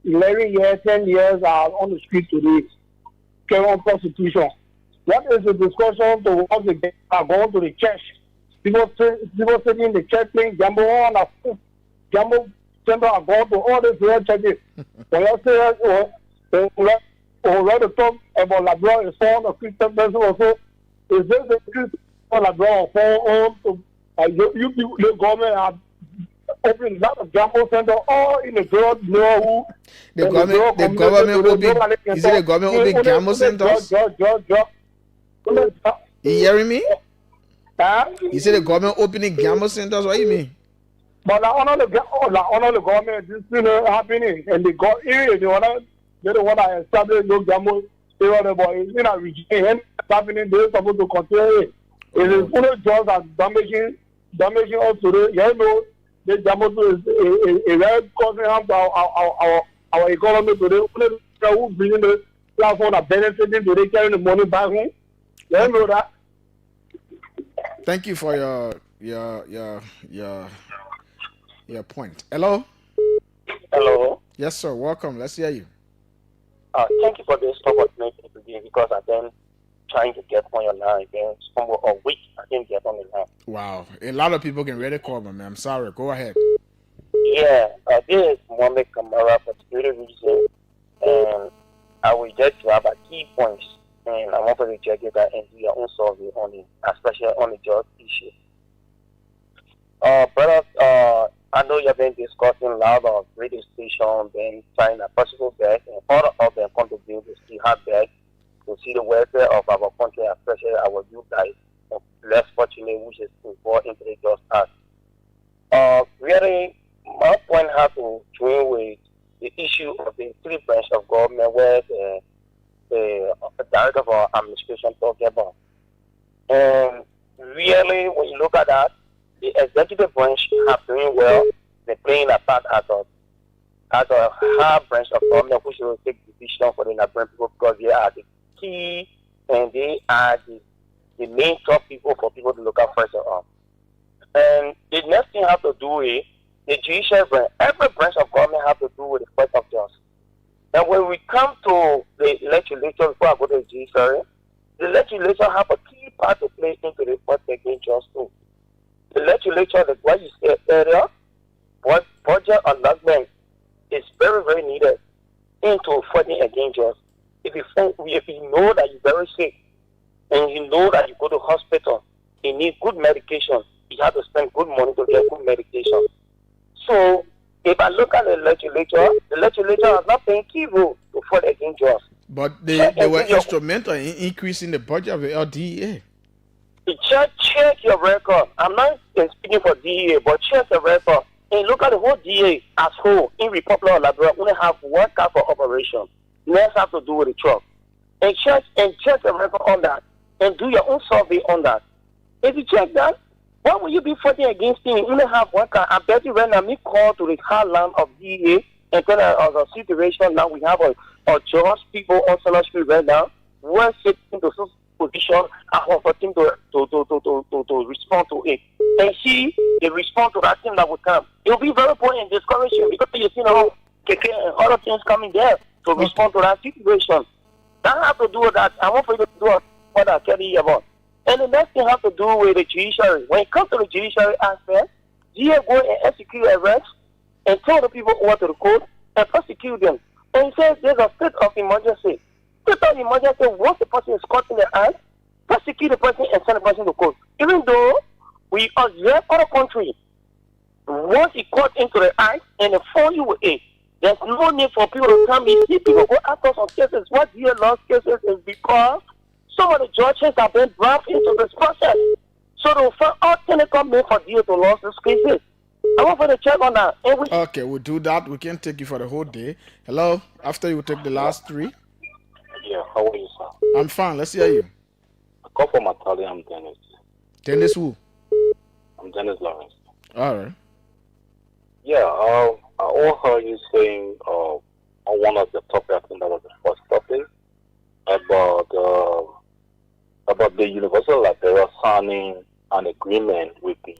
11 years, 10 years are on the street today. Carrying prostitution. What is the discussion towards the are going to the church? People sitting in the church playing gamble on a gamble center are going to all these real churches. When you say or to talk about Labrador is on a Christian person also, is this the Christian Labrador on to you people the government have opened a lot of gamble center all in the world know who the government will be is it the government will be gamble centers? You hearing me? You say the government opening gamble centers, what do you mean? But honor the government, this thing happening, and they got area. They don't want to establish no gamble area, but it's in a region happening. They're supposed to control it. It is only jobs that damaging us today. You know, the gamble is a very causing harm to our economy today. Only who bringing the platform that benefiting today, carrying the money back home. You know that. Thank you for your point. Hello? Hello. Yes, sir. Welcome. Let's hear you. Thank you for this opportunity today because I've been trying to get on your line again. For a week, I didn't get on the line. Wow. A lot of people can really call me, man. I'm sorry. Go ahead. Yeah. This is Mohammed Kamara for security reasons. And I will just have a key points. And I want to check it out and do your own survey on it, especially on the job issue. Brother, I know you've been discussing a lot of radio stations, been trying a possible back, and all of them contribute to see how back to see the welfare of our country, especially our youth guys, less fortunate, which is involved into the just act. Really, my point has to join with the issue of the three branches of government where the director of our administration talking about. And really, when you look at that, the executive branch are doing well. They're playing a part as a hard branch of government which will take decision for the Nigerian people because they are the key and they are the main top people for people to look at first of all. And the next thing have to do with the judicial branch. Every branch of government have to do with the first of justice. And when we come to the legislature, before I go to the judiciary, the legislature have a key part to play into the first against justice too. The legislature, like what you said earlier, budget allotment is very, very needed into fighting against justice. If you know that you're very sick and you know that you go to hospital, you need good medication, you have to spend good money to get good medication. So if I look at the legislature is not paying key role to fight against justice. But they were instrumental in increasing the budget of the LDEA. Check your record. I'm not speaking for DEA, but check the record. And look at the whole DEA as whole in Republic of Liberia. Only have one car for operation. Less have to do with the truck. And check the record on that. And do your own survey on that. If you check that, why will you be fighting against him? You only have one car. I bet you right now, me call to the heartland of DEA and tell us a situation now. We have a just people on Southern Street right now. We're sitting to some position. I want for him to respond to it. And see, they respond to that thing that will come. It will be very important and discouraging because you see now KK and other things coming there to respond to that situation. That have to do with that. I want for you to do what I tell you about. And the next thing have to do with the judiciary. When it comes to the judiciary aspect, GA go and execute arrests and tell the people over to the court and prosecute them. And he says there's a state of emergency. State of emergency, once the person is caught in the act, prosecute the person and send the person to court. Even though we observe other countries, once he caught into the act and they fall you with it, there's no need for people to come in. See people go after some cases. What GA lost cases is because some of the judges have been brought into this process. So they will find all technical means for DA to lose these cases. I want for the check on that. Okay, we'll do that. We can take you for the whole day. Hello? After you take the last three. Yeah, how are you, sir? I'm fine. Let's hear you. I call from Italy. I'm Dennis. Dennis who? I'm Dennis Lawrence. All right. Yeah, I all heard you saying on one of the topics, I think that was the first topic, about the University of Liberia signing an agreement with the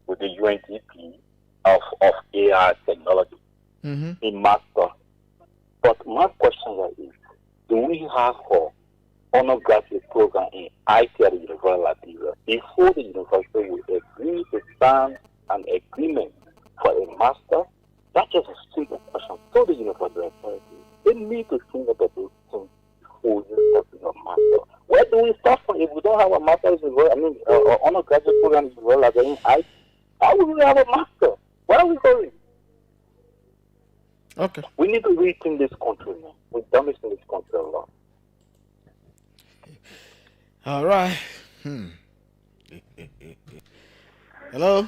UNDP of AI technology in master. But my question is, do we have for undergraduate program in IT at the University of Liberia before the university will agree to sign an agreement for a master? That's just a simple question. So the university authority, they need to think about those things before you start a master. Where do we start from if we don't have a master's undergraduate program in Liberia in IT? How will we have a master? Where are we going? Okay. We need to rethink this country now. We've done this in this country a lot. All right. Hello?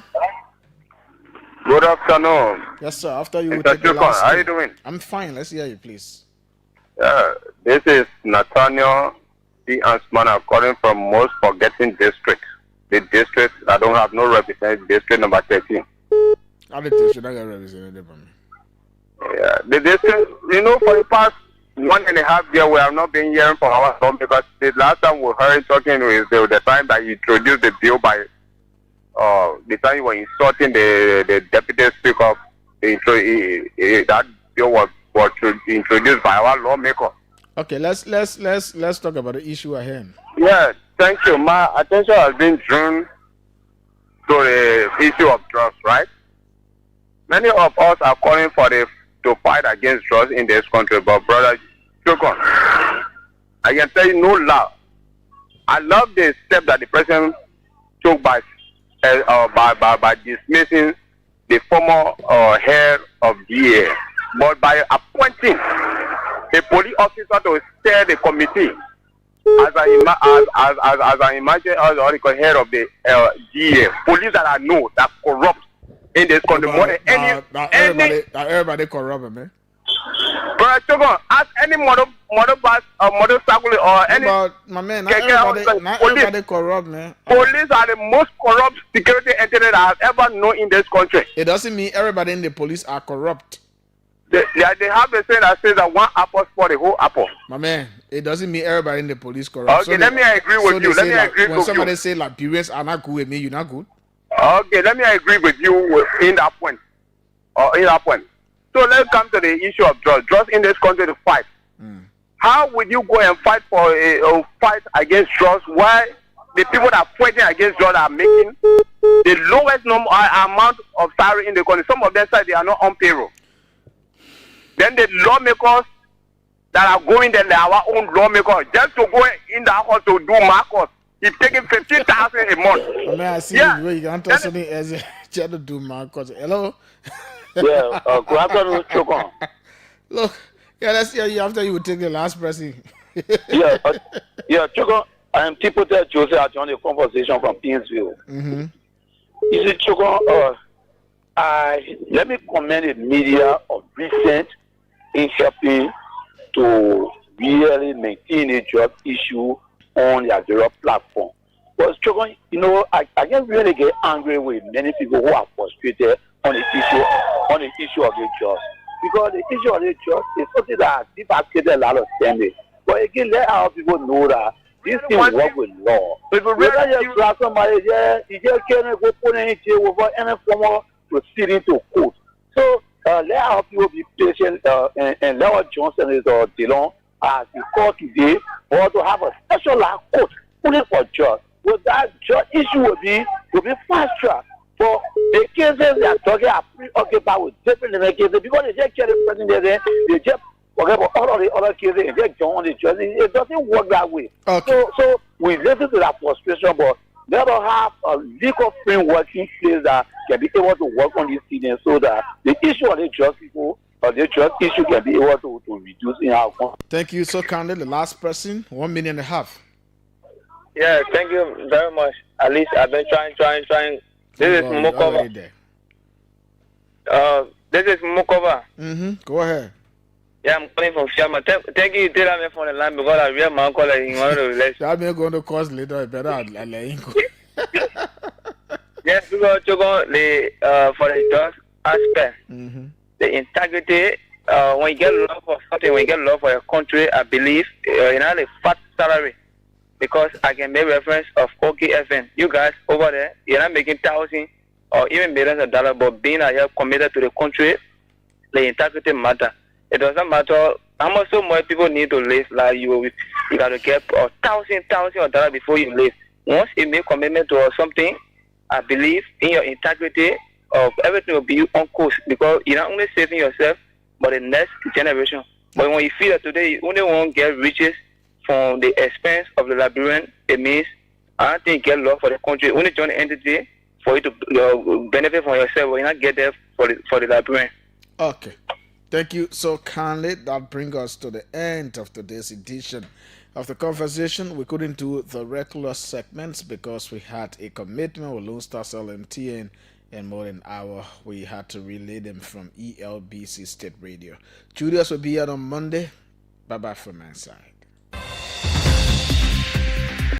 Good afternoon. Yes, sir. After you Mr. take the Trokon, last how two. you doing? I'm fine. Let's hear you, please. This is Nathaniel D. Ansman. I'm calling from Most Forgetting District. The district, I don't have no representative, district number 13. How the district not get represented by me? Yeah, the district, for the past 1.5 years, we have not been hearing from our son because the last time we heard talking was the time that you introduced the bill by, the time you were insulting the deputy speaker, that bill was introduced by our lawmaker. Okay, let's talk about the issue at hand. Yeah, thank you. My attention has been drawn to the issue of drugs, right? Many of us are calling for to fight against drugs in this country, but brother Trokon, I can tell you no lie. I love the step that the president took by dismissing the former head of DA, but by appointing a police officer to steer the committee as I imagine as the head of the DA, police that I know that corrupt in this country more than everybody corrupt, man. But Trokon, ask any motorcycle or any. My man, not everybody corrupt, man. Police are the most corrupt security entity that I have ever known in this country. It doesn't mean everybody in the police are corrupt. They have a saying that says that one apple spoil the whole apple. My man, it doesn't mean everybody in the police corrupt. Okay, let me agree with you. When somebody say like Liberians are not good with me, you're not good. Okay, let me agree with you in that point. So let's come to the issue of drugs. Drugs in this country to fight. How would you go and fight for a fight against drugs? Why the people that are fighting against drugs are making the lowest amount of salary in the country? Some of them say they are not on payroll. Then the lawmakers that are going there, they are our own lawmakers. Just to go in the house to do Marcos, he's taking 15,000 a month. I mean, I see you can't tell something as a child to do Marcos. Hello? Yeah, good afternoon, Trokon. Look, let's hear you after you will take the last person. Trokon, I am Tipota Joseph. I joined the conversation from Pinsville. Mm-hmm. You see, Trokon, let me commend the media of recent in helping to really maintain a job issue on their various platform. But Trokon, I just really get angry with many people who are frustrated on the issue of the jobs. Because the issue of the jobs is something that people have created a lot of standing. But again, let our people know that this thing work with law. People really just grab somebody, you just can't go put anything over any form of proceeding to court. So let our people be patient and let our Johnson is Dillon as we call today, or to have a special court only for judge. But that judge issue will be fast track. For the cases they are talking are preoccupied with different cases because they just get the person there, they just forget about all of the other cases and just join the judge. It doesn't work that way. Okay. So we listen to that frustration, but let us have a legal framework in place that can be able to work on these things so that the issue of the judge people or the judge issue can be able to reduce in our country. Thank you so kindly. The last person, 1.5 million. Yeah, thank you very much. At least I've been trying. This is Mokova. This is Mokova. Go ahead. Yeah, I'm calling from Shama. Thank you, tell me from the line because I read my call in one of the relations. That may going to cause later. Better I'll Yes, because for the judge aspect, the integrity. When you get love for something, when you get love for your country, I believe the fat salary. Because I can make reference of OKFN. You guys over there, you're not making thousands or even millions of dollars, but being here committed to the country, the integrity matter. It doesn't matter how much so much people need to live. Like you got to get thousands of dollars before you live. Once you make commitment to something, I believe in your integrity of everything will be on course because you're not only saving yourself, but the next generation. But when you feel that today you only want to get riches from the expense of the Liberian, it means I don't think you get love for the country. Only join the entity for you to benefit from yourself, but you not get there for the Liberian. Okay. Thank you so kindly. That brings us to the end of today's edition of the conversation. We couldn't do the regular segments because we had a commitment with Lone Star Cell MTN and more than an hour. We had to relay them from ELBC State Radio. Julius will be here on Monday. Bye-bye from my side.